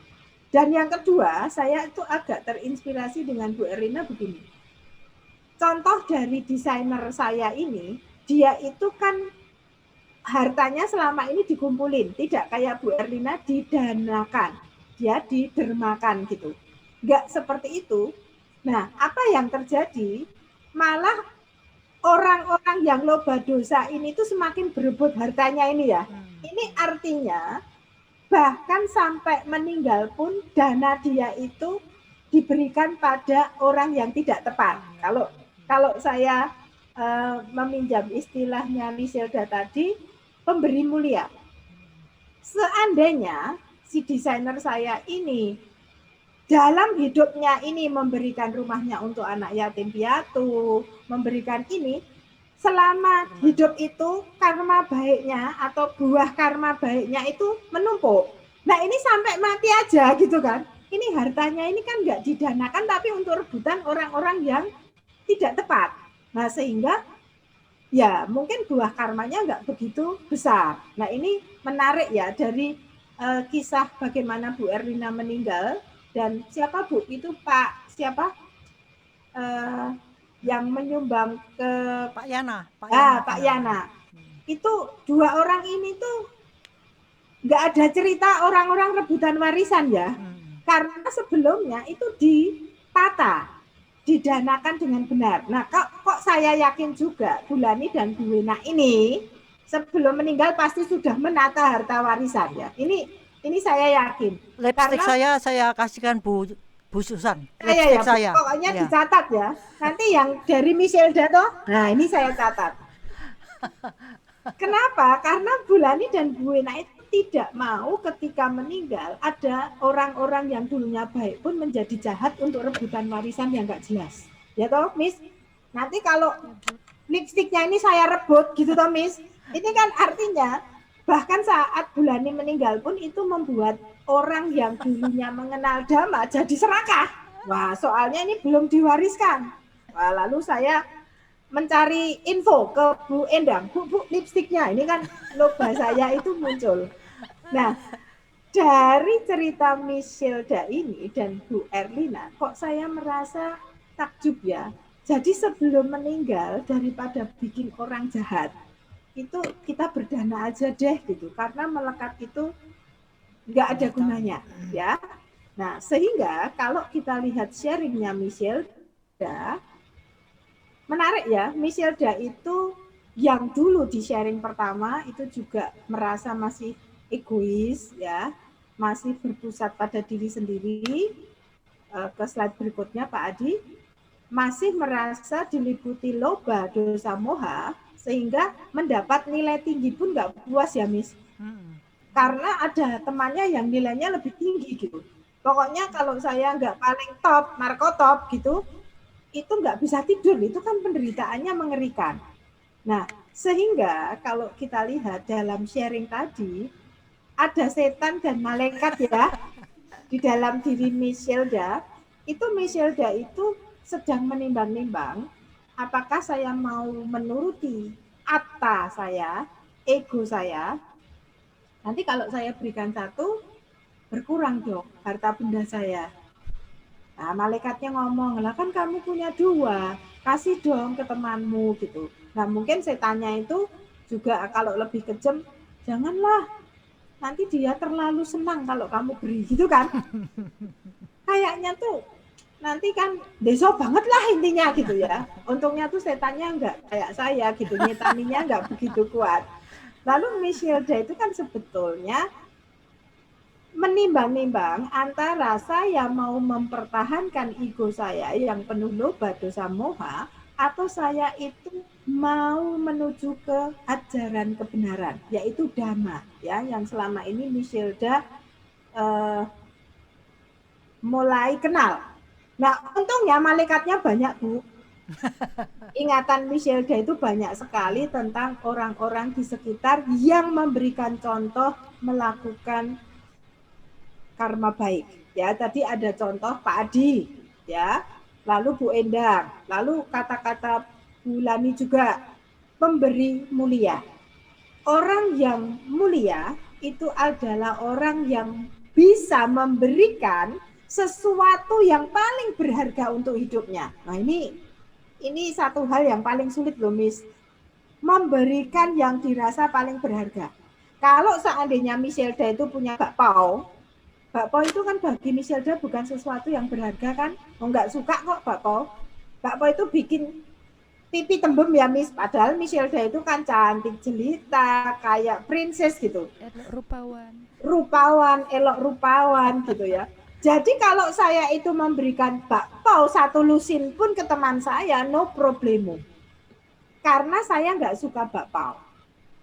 Dan yang kedua, saya itu agak terinspirasi dengan Bu Erlina begini. Contoh dari desainer saya ini, dia itu kan hartanya selama ini dikumpulin, tidak kayak Bu Erlina didanakan, dia didermakan gitu. Nggak seperti itu. Nah, apa yang terjadi? Malah orang-orang yang loba dosa ini tuh semakin berebut hartanya ini ya. Ini artinya bahkan sampai meninggal pun dana dia itu diberikan pada orang yang tidak tepat. Kalau saya meminjam istilahnya Miss Hilda tadi, pemberi mulia. Seandainya si desainer saya ini dalam hidupnya ini memberikan rumahnya untuk anak yatim piatu, memberikan ini, selama hidup itu karma baiknya atau buah karma baiknya itu menumpuk. Nah ini sampai mati aja gitu kan. Ini hartanya ini kan nggak didanakan tapi untuk rebutan orang-orang yang tidak tepat. Nah sehingga ya mungkin buah karmanya nggak begitu besar. Nah ini menarik ya dari kisah bagaimana Bu Erlina meninggal. Dan siapa Bu? Itu Pak siapa? Yang menyumbang ke Pak Yana. Pak Yana. Itu 2 orang ini tuh nggak ada cerita orang-orang rebutan warisan ya. Karena sebelumnya itu ditata, didanakan dengan benar. Nah, kok saya yakin juga Bulani dan Bu Wena ini sebelum meninggal pasti sudah menata harta warisan ya. Ini saya yakin. Lipstick saya kasihkan Bu Bu Susan, Saya lipstick ya, saya. pokoknya Ya. dicatat ya. Nanti yang dari Michelle toh, nah ini saya catat. Kenapa? Karena Bulani dan Bu Wena itu tidak mau ketika meninggal ada orang-orang yang dulunya baik pun menjadi jahat untuk rebutan warisan yang nggak jelas. Ya toh, Miss? Nanti kalau lipstiknya ini saya rebut gitu toh, Miss. Ini kan artinya bahkan saat Bulani meninggal pun itu membuat orang yang dulunya mengenal Dhamma jadi serakah. Wah, soalnya ini belum diwariskan. Wah, lalu saya mencari info ke Bu Endang, Bu lipstiknya, ini kan loba saya itu muncul. Nah, dari cerita Michilda ini dan Bu Erlina, kok saya merasa takjub ya. Jadi sebelum meninggal, daripada bikin orang jahat, itu kita berdana aja deh gitu. Karena melekat itu nggak ada gunanya ya. Nah, sehingga kalau kita lihat sharingnya Michilda, menarik ya, Michilda itu yang dulu di sharing pertama itu juga merasa masih egois ya, masih berpusat pada diri sendiri. Ke slide berikutnya Pak Adi, masih merasa diliputi loba dosa moha sehingga mendapat nilai tinggi pun nggak puas ya Miss. Karena ada temannya yang nilainya lebih tinggi gitu. Pokoknya kalau saya nggak paling top, markotop gitu, itu nggak bisa tidur, itu kan penderitaannya mengerikan. Nah, sehingga kalau kita lihat dalam sharing tadi, ada setan dan malaikat ya, di dalam diri Michilda, itu sedang menimbang-nimbang, apakah saya mau menuruti atta saya, ego saya, nanti kalau saya berikan satu, berkurang dong harta benda saya. Nah, malaikatnya ngomong, lah kan kamu punya dua, kasih dong ke temanmu gitu. Nah, mungkin setannya itu juga kalau lebih kejam, janganlah, nanti dia terlalu senang kalau kamu beri, gitu kan. Kayaknya tuh nanti kan besok banget lah intinya gitu ya. Untungnya tuh setannya enggak kayak saya gitu, nyetaninya enggak begitu kuat. Lalu Michilda itu kan sebetulnya menimbang-nimbang antara saya mau mempertahankan ego saya yang penuh loba dosa moha atau saya itu mau menuju ke ajaran kebenaran yaitu Dhamma ya yang selama ini Michilda mulai kenal. Nah, untungnya malaikatnya banyak, Bu. Ingatan Michilda itu banyak sekali tentang orang-orang di sekitar yang memberikan contoh melakukan karma baik. Ya, tadi ada contoh Pak Adi, ya. Lalu Bu Endang, lalu kata-kata Bu Lani juga pemberi mulia. Orang yang mulia itu adalah orang yang bisa memberikan sesuatu yang paling berharga untuk hidupnya. Nah, ini satu hal yang paling sulit loh, Miss. Memberikan yang dirasa paling berharga. Kalau seandainya Michilda itu punya bakpao, bakpao itu kan bagi Michilda bukan sesuatu yang berharga kan? Enggak suka kok bakpao. Bakpao itu bikin pipi tembem ya Miss, padahal Michilda itu kan cantik jelita, kayak princess gitu. Rupawan, elok rupawan gitu ya. Jadi kalau saya itu memberikan bakpao satu lusin pun ke teman saya, no problemo. Karena saya nggak suka bakpao.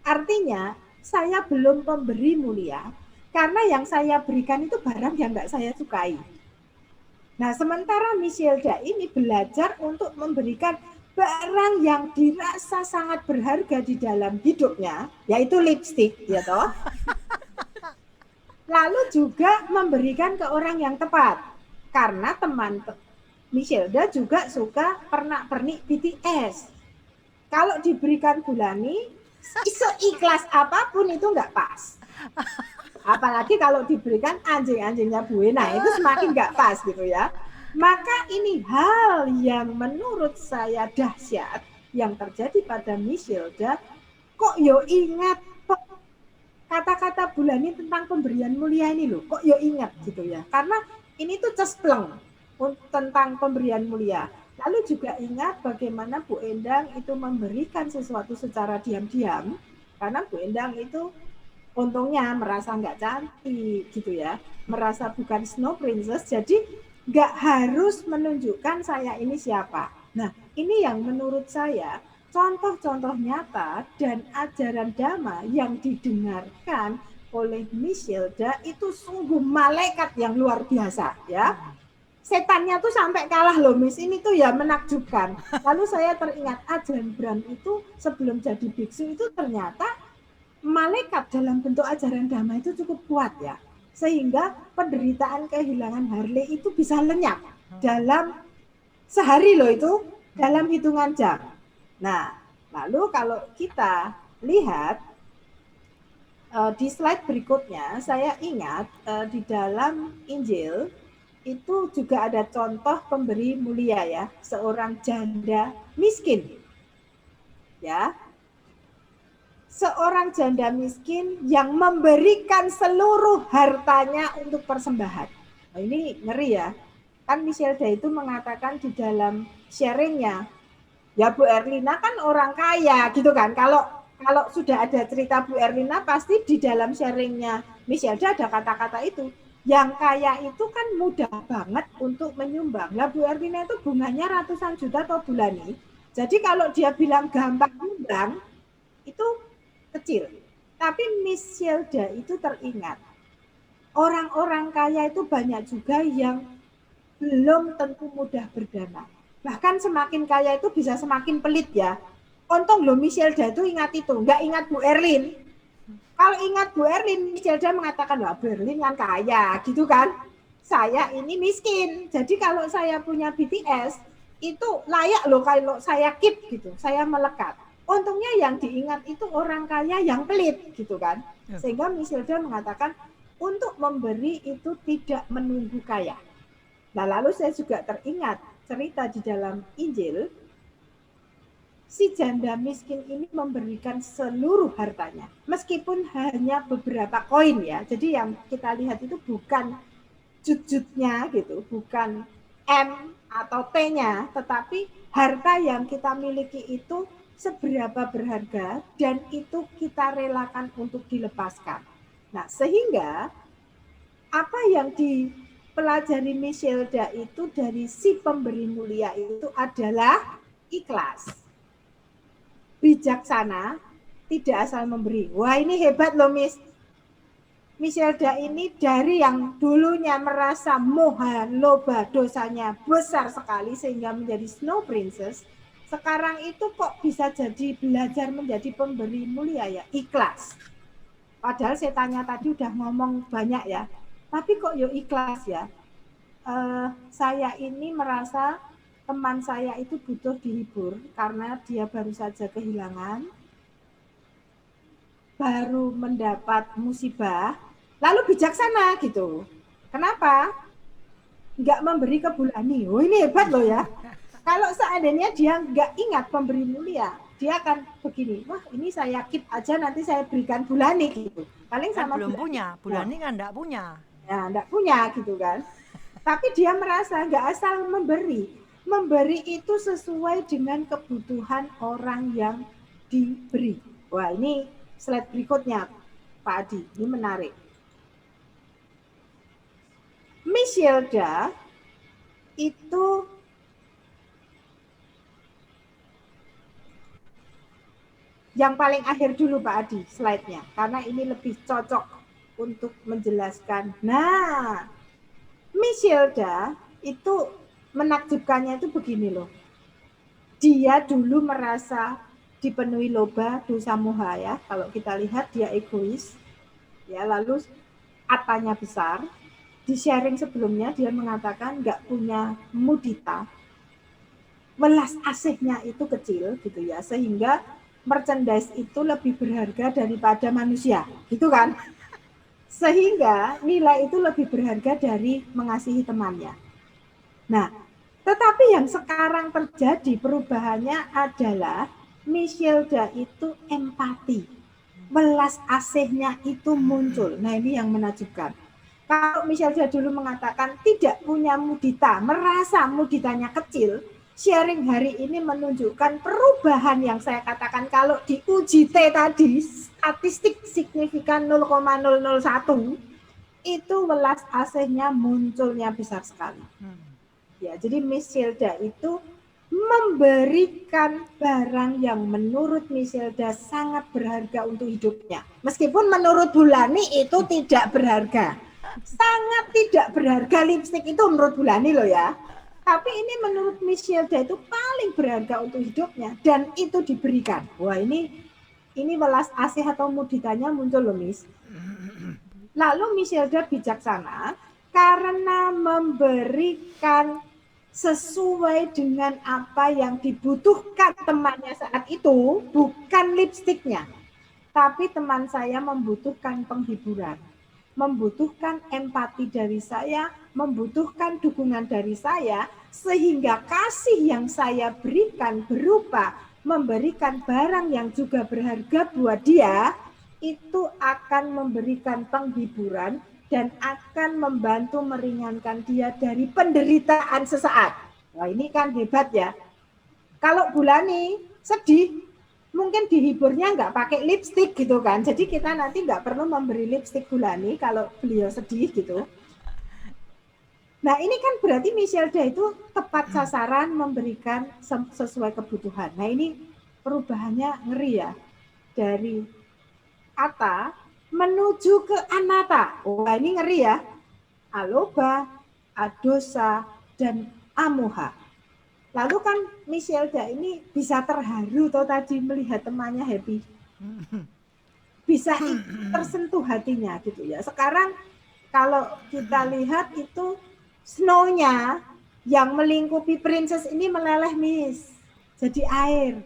Artinya saya belum pemberi mulia, karena yang saya berikan itu barang yang nggak saya sukai. Nah, sementara Michilda ini belajar untuk memberikan barang yang dirasa sangat berharga di dalam hidupnya, yaitu lipstick, ya toh. Lalu juga memberikan ke orang yang tepat. Karena teman Michilda juga suka pernak-pernik BTS. Kalau diberikan Bulani, seikhlas apapun itu nggak pas. Apalagi kalau diberikan anjing-anjingnya Bu Wena, itu semakin nggak pas gitu ya. Maka ini hal yang menurut saya dahsyat yang terjadi pada Michilda. Kok yo ingat kata-kata Bulani tentang pemberian mulia ini loh, kok yo ingat gitu ya. Karena ini tuh cespleng tentang pemberian mulia. Lalu juga ingat bagaimana Bu Endang itu memberikan sesuatu secara diam-diam, karena Bu Endang itu untungnya merasa nggak cantik gitu ya, merasa bukan snow princess, jadi nggak harus menunjukkan saya ini siapa. Nah, ini yang menurut saya contoh-contoh nyata dan ajaran Dhamma yang didengarkan oleh Michelda itu sungguh malaikat yang luar biasa ya. Setannya tuh sampai kalah loh Miss, ini tuh ya menakjubkan. Lalu saya teringat ajaran Brahm itu sebelum jadi biksu itu ternyata malaikat dalam bentuk ajaran Dhamma itu cukup kuat ya. Sehingga penderitaan kehilangan Harley itu bisa lenyap dalam sehari loh itu, dalam hitungan jam. Nah, lalu kalau kita lihat di slide berikutnya, saya ingat di dalam Injil itu juga ada contoh pemberi mulia ya, seorang janda miskin. Ya, seorang janda miskin yang memberikan seluruh hartanya untuk persembahan. Nah, ini ngeri ya. Kan Michelda itu mengatakan di dalam sharingnya, ya Bu Erlina kan orang kaya gitu kan. Kalau sudah ada cerita Bu Erlina pasti di dalam sharingnya Michelda ada kata-kata itu. Yang kaya itu kan mudah banget untuk menyumbang. Lah Bu Erlina itu bunganya ratusan juta atau bulani. Jadi kalau dia bilang gampang nyumbang, itu kecil. Tapi Michelda itu teringat. Orang-orang kaya itu banyak juga yang belum tentu mudah berdana. Bahkan semakin kaya itu bisa semakin pelit ya. Untung loh Michelda itu ingat itu, nggak ingat Bu Erlin. Kalau ingat Bu Erlin, Michelda mengatakan, wah Bu Erlin kan kaya, gitu kan. Saya ini miskin, jadi kalau saya punya BTS, itu layak loh kalau saya keep gitu, saya melekat. Untungnya yang diingat itu orang kaya yang pelit gitu kan. Sehingga Michelda mengatakan, untuk memberi itu tidak menunggu kaya. Nah, lalu saya juga teringat cerita di dalam Injil, si janda miskin ini memberikan seluruh hartanya, meskipun hanya beberapa koin ya. Jadi yang kita lihat itu bukan jut-jutnya gitu, bukan M atau T-nya, tetapi harta yang kita miliki itu seberapa berharga dan itu kita relakan untuk dilepaskan. Nah, sehingga apa yang dipelajari Michelda itu dari si pemberi mulia itu adalah ikhlas, bijaksana, tidak asal memberi. Wah ini hebat loh Miss. Michelda ini dari yang dulunya merasa moha, loba, dosanya besar sekali sehingga menjadi Snow Princess, sekarang itu kok bisa jadi belajar menjadi pemberi mulia ya, ikhlas. Padahal setannya tadi udah ngomong banyak ya, tapi kok yo ikhlas ya. Saya ini merasa teman saya itu butuh dihibur karena dia baru saja kehilangan, baru mendapat musibah, lalu bijaksana gitu. Kenapa? Nggak memberi ke Bulani. Oh ini hebat loh ya. Kalau seandainya dia nggak ingat pemberi mulia, dia akan begini, wah ini saya keep aja nanti saya berikan Bulani gitu. Paling Kan sama belum Bulani. punya, Bulani kan enggak punya. Ya, enggak punya gitu kan. Tapi dia merasa nggak asal memberi. Memberi itu sesuai dengan kebutuhan orang yang diberi. Wah ini slide berikutnya Pak Adi, ini menarik. Michelda itu yang paling akhir dulu Pak Adi slide-nya, karena ini lebih cocok untuk menjelaskan. Nah, Michelda itu menakjubkannya itu begini loh. Dia dulu merasa dipenuhi loba, dosa moha ya. Kalau kita lihat dia egois. Ya, lalu atanya besar. Di sharing sebelumnya dia mengatakan nggak punya mudita. Welas asihnya itu kecil gitu ya. Sehingga merchandise itu lebih berharga daripada manusia. Gitu kan? Sehingga nilai itu lebih berharga dari mengasihi temannya. Nah, tetapi yang sekarang terjadi perubahannya adalah Michelda itu empati. Welas asihnya itu muncul. Nah ini yang menakjubkan. Kalau Michelda dulu mengatakan tidak punya mudita, merasa muditanya kecil, sharing hari ini menunjukkan perubahan yang saya katakan kalau diuji T tadi, statistik signifikan 0,001, itu welas asihnya munculnya besar sekali. Ya, jadi Miss Hilda itu memberikan barang yang menurut Miss Hilda sangat berharga untuk hidupnya. Meskipun menurut Bulani itu tidak berharga. Sangat tidak berharga lipstik itu menurut Bulani loh ya. Tapi ini menurut Miss Hilda itu paling berharga untuk hidupnya dan itu diberikan. Wah, ini welas asih atau muditanya muncul loh, Miss. Lalu Miss Hilda bijaksana karena memberikan sesuai dengan apa yang dibutuhkan temannya saat itu, bukan lipstiknya. Tapi teman saya membutuhkan penghiburan, membutuhkan empati dari saya, membutuhkan dukungan dari saya, sehingga kasih yang saya berikan berupa memberikan barang yang juga berharga buat dia, itu akan memberikan penghiburan dan akan membantu meringankan dia dari penderitaan sesaat. Wah, ini kan hebat ya. Kalau Bulani sedih, mungkin dihiburnya nggak pakai lipstik gitu kan. Jadi kita nanti nggak perlu memberi lipstik Bulani kalau beliau sedih gitu. Nah, ini kan berarti Miss Hilda itu tepat sasaran memberikan sesuai kebutuhan. Nah, ini perubahannya ngeri ya. Dari Ata menuju ke Anata. Wah, ini ngeri ya. Aloba, Adosa, dan Amoha. Lalu kan Miss Hilda ini bisa terharu atau tadi melihat temannya happy. Bisa tersentuh hatinya gitu ya. Sekarang kalau kita lihat itu snow-nya yang melingkupi princess ini meleleh, Miss. Jadi air.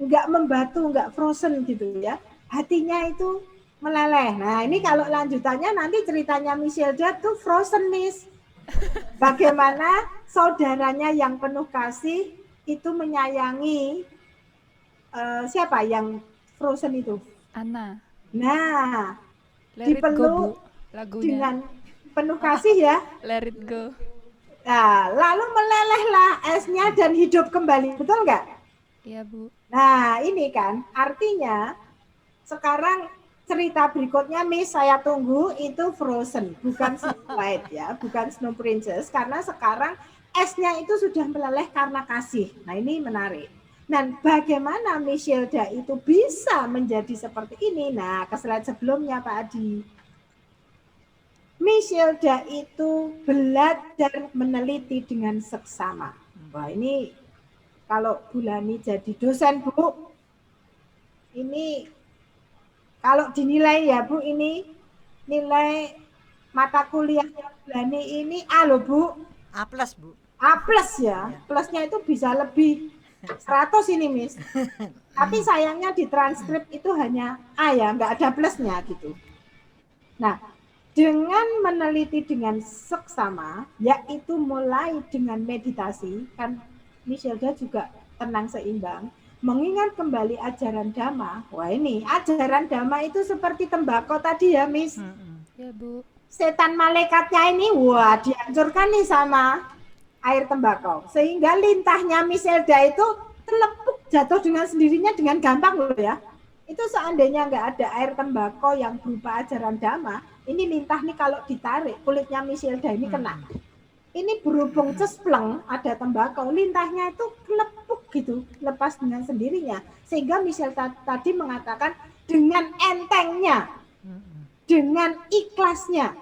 Enggak membatu, enggak frozen gitu ya. Hatinya itu meleleh. Nah, ini kalau lanjutannya nanti ceritanya Miss Hilda tuh frozen, Miss. Bagaimana saudaranya yang penuh kasih itu menyayangi siapa yang frozen itu? Anna. Nah, Let It Go, Bu, dipeluk lagunya. dengan penuh kasih ya. Let It Go. Nah, lalu melelehlah esnya dan hidup kembali. Betul nggak? Iya, Bu. Nah, ini kan artinya sekarang cerita berikutnya, Miss, saya tunggu itu Frozen, bukan Snow White ya, bukan Snow Princess, karena sekarang esnya itu sudah meleleh karena kasih. Nah, ini menarik. Dan bagaimana Miss Hilda itu bisa menjadi seperti ini? Nah, ke slide sebelumnya, Pak Adi. Miss Hilda itu belajar meneliti dengan seksama. Wah, ini kalau Bulani jadi dosen, Bu, ini kalau dinilai ya Bu, ini nilai mata kuliahnya Bulani ini A loh Bu. A plus Bu. A plus ya. Plusnya itu bisa lebih 100 ini, Miss. Tapi sayangnya di transkrip itu hanya A ya, nggak ada plusnya gitu. Nah, dengan meneliti dengan seksama, yaitu mulai dengan meditasi, kan Miss Hilda juga tenang seimbang, mengingat kembali ajaran Dhamma. Wah, ini ajaran Dhamma itu seperti tembakau tadi ya, Miss. Ya, Bu. Setan malaikatnya ini, wah, dihancurkan nih sama air tembakau. Sehingga lintahnya Miss Hilda itu terlepuk jatuh dengan sendirinya dengan gampang loh ya. Itu seandainya nggak ada air tembakau yang berupa ajaran Dhamma, ini lintah nih kalau ditarik, kulitnya Miss Hilda ini kena. Ini berhubung cespleng, ada tembakau, lintahnya itu kelepuk gitu, lepas dengan sendirinya. Sehingga Miss Hilda tadi mengatakan dengan entengnya, dengan ikhlasnya,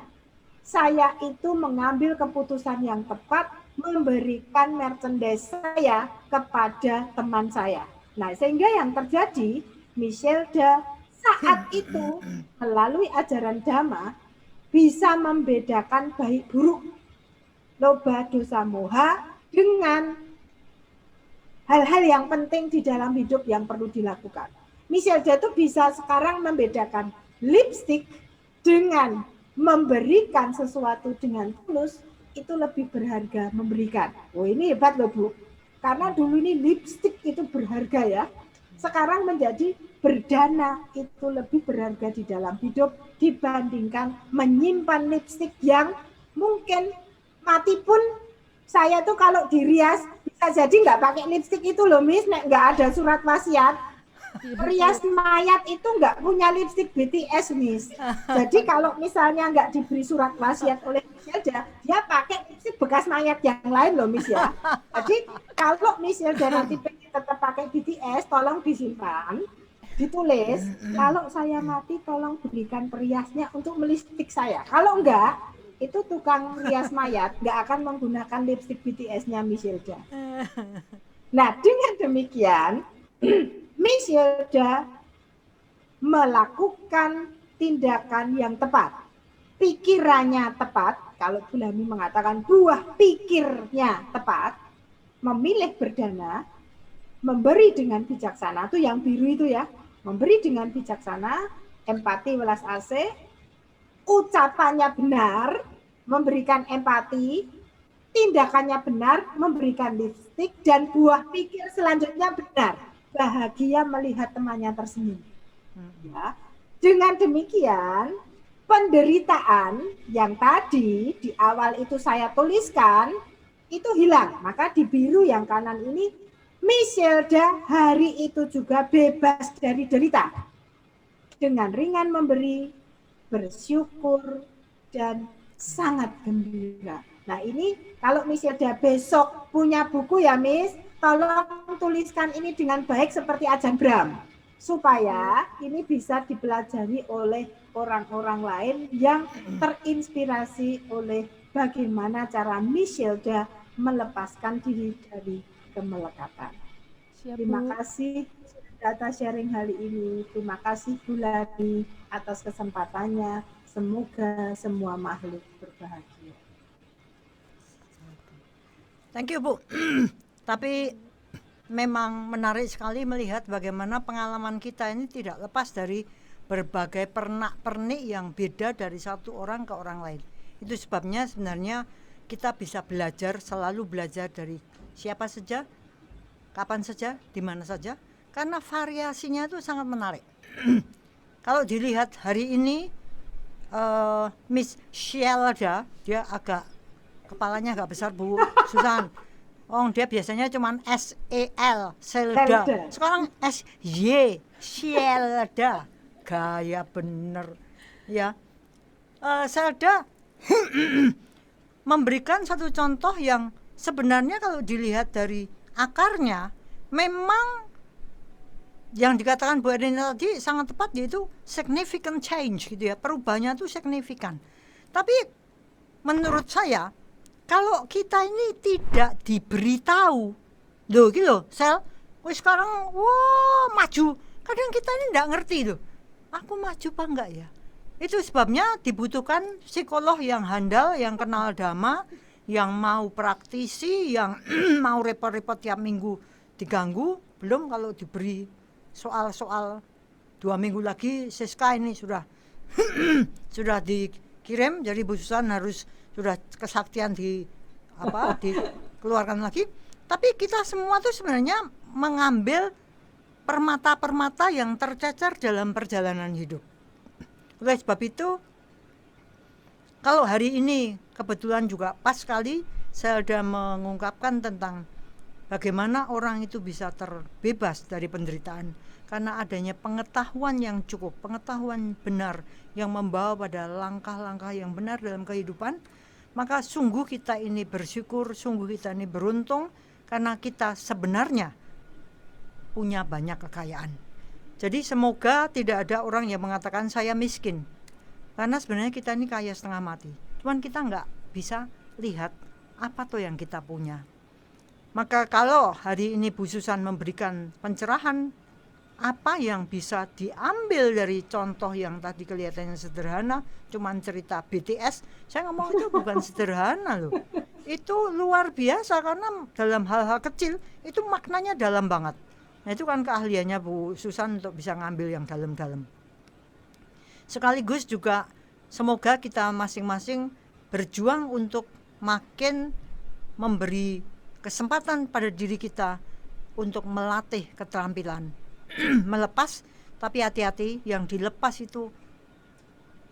saya itu mengambil keputusan yang tepat, memberikan merchandise saya kepada teman saya. Nah, sehingga yang terjadi, Miss Hilda saat itu melalui ajaran Dhamma bisa membedakan baik buruk, loba, dosa, moha dengan hal-hal yang penting di dalam hidup yang perlu dilakukan. Miss Hilda itu bisa sekarang membedakan lipstick dengan memberikan sesuatu dengan tulus itu lebih berharga memberikan. Oh, ini hebat loh Bu. Karena dulu ini lipstick itu berharga ya. Sekarang menjadi berdana itu lebih berharga di dalam hidup dibandingkan menyimpan lipstick yang mungkin mati pun saya tuh kalau dirias bisa jadi nggak pakai lipstick itu loh, Miss, nggak ada surat wasiat. Rias mayat itu nggak punya lipstick BTS, Miss. Jadi kalau misalnya nggak diberi surat wasiat oleh Miss Hilda, dia pakai lipstick bekas mayat yang lain loh, Miss ya. Jadi kalau Miss Hilda nanti pengen tetap pakai BTS, tolong disimpan, ditulis, kalau saya mati tolong berikan periasnya untuk melipstick saya. Kalau enggak, itu tukang rias mayat nggak akan menggunakan lipstick BTS-nya Miss Hilda. Nah, dengan demikian, Miss Hilda melakukan tindakan yang tepat. Pikirannya tepat, kalau Bu Lami mengatakan buah pikirnya tepat, memilih berdana, memberi dengan bijaksana, itu yang biru itu ya, memberi dengan bijaksana, empati welas asih, ucapannya benar, memberikan empati, tindakannya benar, memberikan lipstik, dan buah pikir selanjutnya benar, bahagia melihat temannya tersenyum. Ya. Dengan demikian, penderitaan yang tadi di awal itu saya tuliskan, itu hilang. Maka di biru yang kanan ini, Miss Hilda hari itu juga bebas dari derita. Dengan ringan memberi, bersyukur, dan sangat gembira. Nah ini kalau Miss Hilda besok punya buku ya Miss, tolong tuliskan ini dengan baik seperti Ajahn Brahm. Supaya ini bisa dipelajari oleh orang-orang lain yang terinspirasi oleh bagaimana cara Miss Hilda melepaskan diri dari kemelekatan. Siap, Terima Bu. kasih atas sharing hari ini. Terima kasih Bu Lami atas kesempatannya. Semoga semua makhluk berbahagia. Thank you Bu. Tapi memang menarik sekali melihat bagaimana pengalaman kita ini tidak lepas dari berbagai pernak-pernik yang beda dari satu orang ke orang lain. Itu sebabnya sebenarnya kita bisa belajar, selalu belajar dari siapa saja, kapan saja, di mana saja, karena variasinya itu sangat menarik. Kalau dilihat hari ini Miss Shelda, dia agak kepalanya agak besar Bu Susan. Oh, dia biasanya cuman S-E-L, Selda. Sekarang S-Y, Shelda. Gaya bener. Ya. Selda memberikan satu contoh yang sebenarnya kalau dilihat dari akarnya, memang yang dikatakan Bu Erina tadi sangat tepat, yaitu significant change gitu ya. Perubahannya itu signifikan. Tapi menurut saya, kalau kita ini tidak diberitahu, loh gitu, Sel, wih sekarang, wah maju. Kadang kita ini tidak ngerti tuh, aku maju apa enggak ya? Itu sebabnya dibutuhkan psikolog yang handal, yang kenal dhamma, yang mau praktisi, yang mau repot-repot tiap minggu diganggu. Belum kalau diberi soal-soal 2 minggu lagi Siska ini sudah sudah dikirim, jadi Bu Susan harus sudah kesaktian dikeluarkan lagi. Tapi kita semua tuh sebenarnya mengambil permata-permata yang tercecer dalam perjalanan hidup. Oleh sebab itu, kalau hari ini kebetulan juga pas sekali saya sudah mengungkapkan tentang bagaimana orang itu bisa terbebas dari penderitaan karena adanya pengetahuan yang cukup, pengetahuan benar yang membawa pada langkah-langkah yang benar dalam kehidupan. Maka sungguh kita ini bersyukur, sungguh kita ini beruntung karena kita sebenarnya punya banyak kekayaan. Jadi semoga tidak ada orang yang mengatakan saya miskin, karena sebenarnya kita ini kaya setengah mati. Cuman kita nggak bisa lihat apa tuh yang kita punya. Maka kalau hari ini Bu Susan memberikan pencerahan apa yang bisa diambil dari contoh yang tadi kelihatannya sederhana, cuman cerita BTS, saya ngomong itu bukan sederhana loh. Itu luar biasa karena dalam hal-hal kecil itu maknanya dalam banget. Nah itu kan keahliannya Bu Susan untuk bisa ngambil yang dalam-dalam. Sekaligus juga semoga kita masing-masing berjuang untuk makin memberi kesempatan pada diri kita untuk melatih keterampilan melepas, tapi hati-hati, yang dilepas itu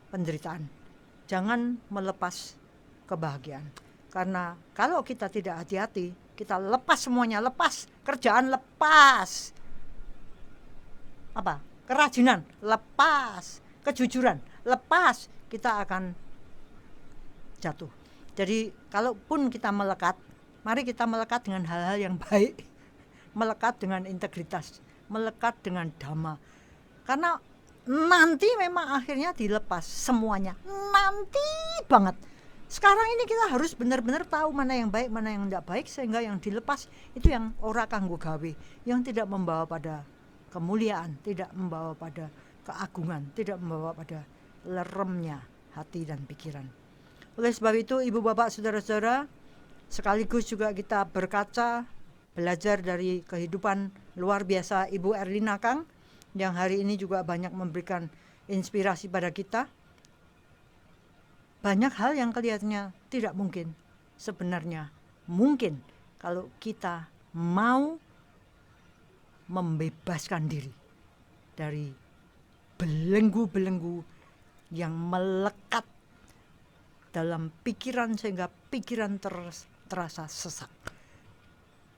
penderitaan. Jangan melepas kebahagiaan. Karena kalau kita tidak hati-hati, kita lepas semuanya, lepas kerjaan, lepas apa? Kerajinan, lepas. Kejujuran, lepas, kita akan jatuh. Jadi kalaupun kita melekat, mari kita melekat dengan hal-hal yang baik, melekat dengan integritas, melekat dengan dhamma. Karena nanti memang akhirnya dilepas semuanya, nanti banget. Sekarang ini kita harus benar-benar tahu mana yang baik, mana yang tidak baik, sehingga yang dilepas itu yang ora kanggo gawe, yang tidak membawa pada kemuliaan, tidak membawa pada keagungan, tidak membawa pada leremnya hati dan pikiran. Oleh sebab itu, ibu bapak saudara-saudara, sekaligus juga kita berkaca, belajar dari kehidupan luar biasa Ibu Erlina Kang, yang hari ini juga banyak memberikan inspirasi pada kita. Banyak hal yang kelihatannya tidak mungkin, sebenarnya mungkin kalau kita mau membebaskan diri dari belenggu-belenggu yang melekat dalam pikiran sehingga pikiran terasa sesak.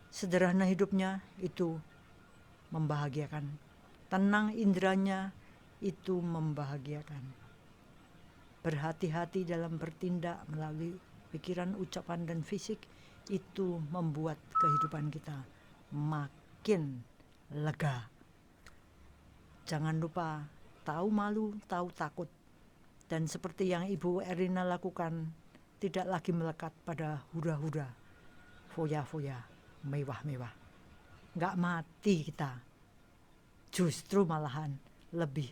Sederhana hidupnya itu membahagiakan, tenang indranya itu membahagiakan. Berhati-hati dalam bertindak melalui pikiran, ucapan, dan fisik itu membuat kehidupan kita makin lega. Jangan lupa tahu malu, tahu takut. Dan seperti yang Ibu Erlina lakukan, tidak lagi melekat pada hura-hura, foya-foya, mewah-mewah. Nggak mati kita. Justru malahan lebih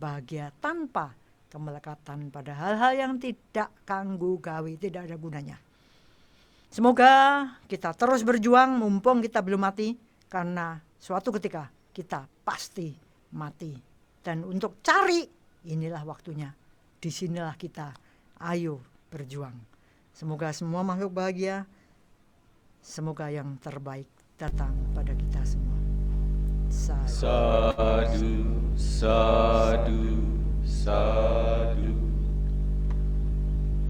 bahagia tanpa kemelekatan pada hal-hal yang tidak kanggo gawe, tidak ada gunanya. Semoga kita terus berjuang mumpung kita belum mati, karena suatu ketika kita pasti mati. Dan untuk cari, inilah waktunya. Disinilah kita, ayo berjuang. Semoga semua makhluk bahagia. Semoga yang terbaik datang pada kita semua. Sadu, sadu, sadu.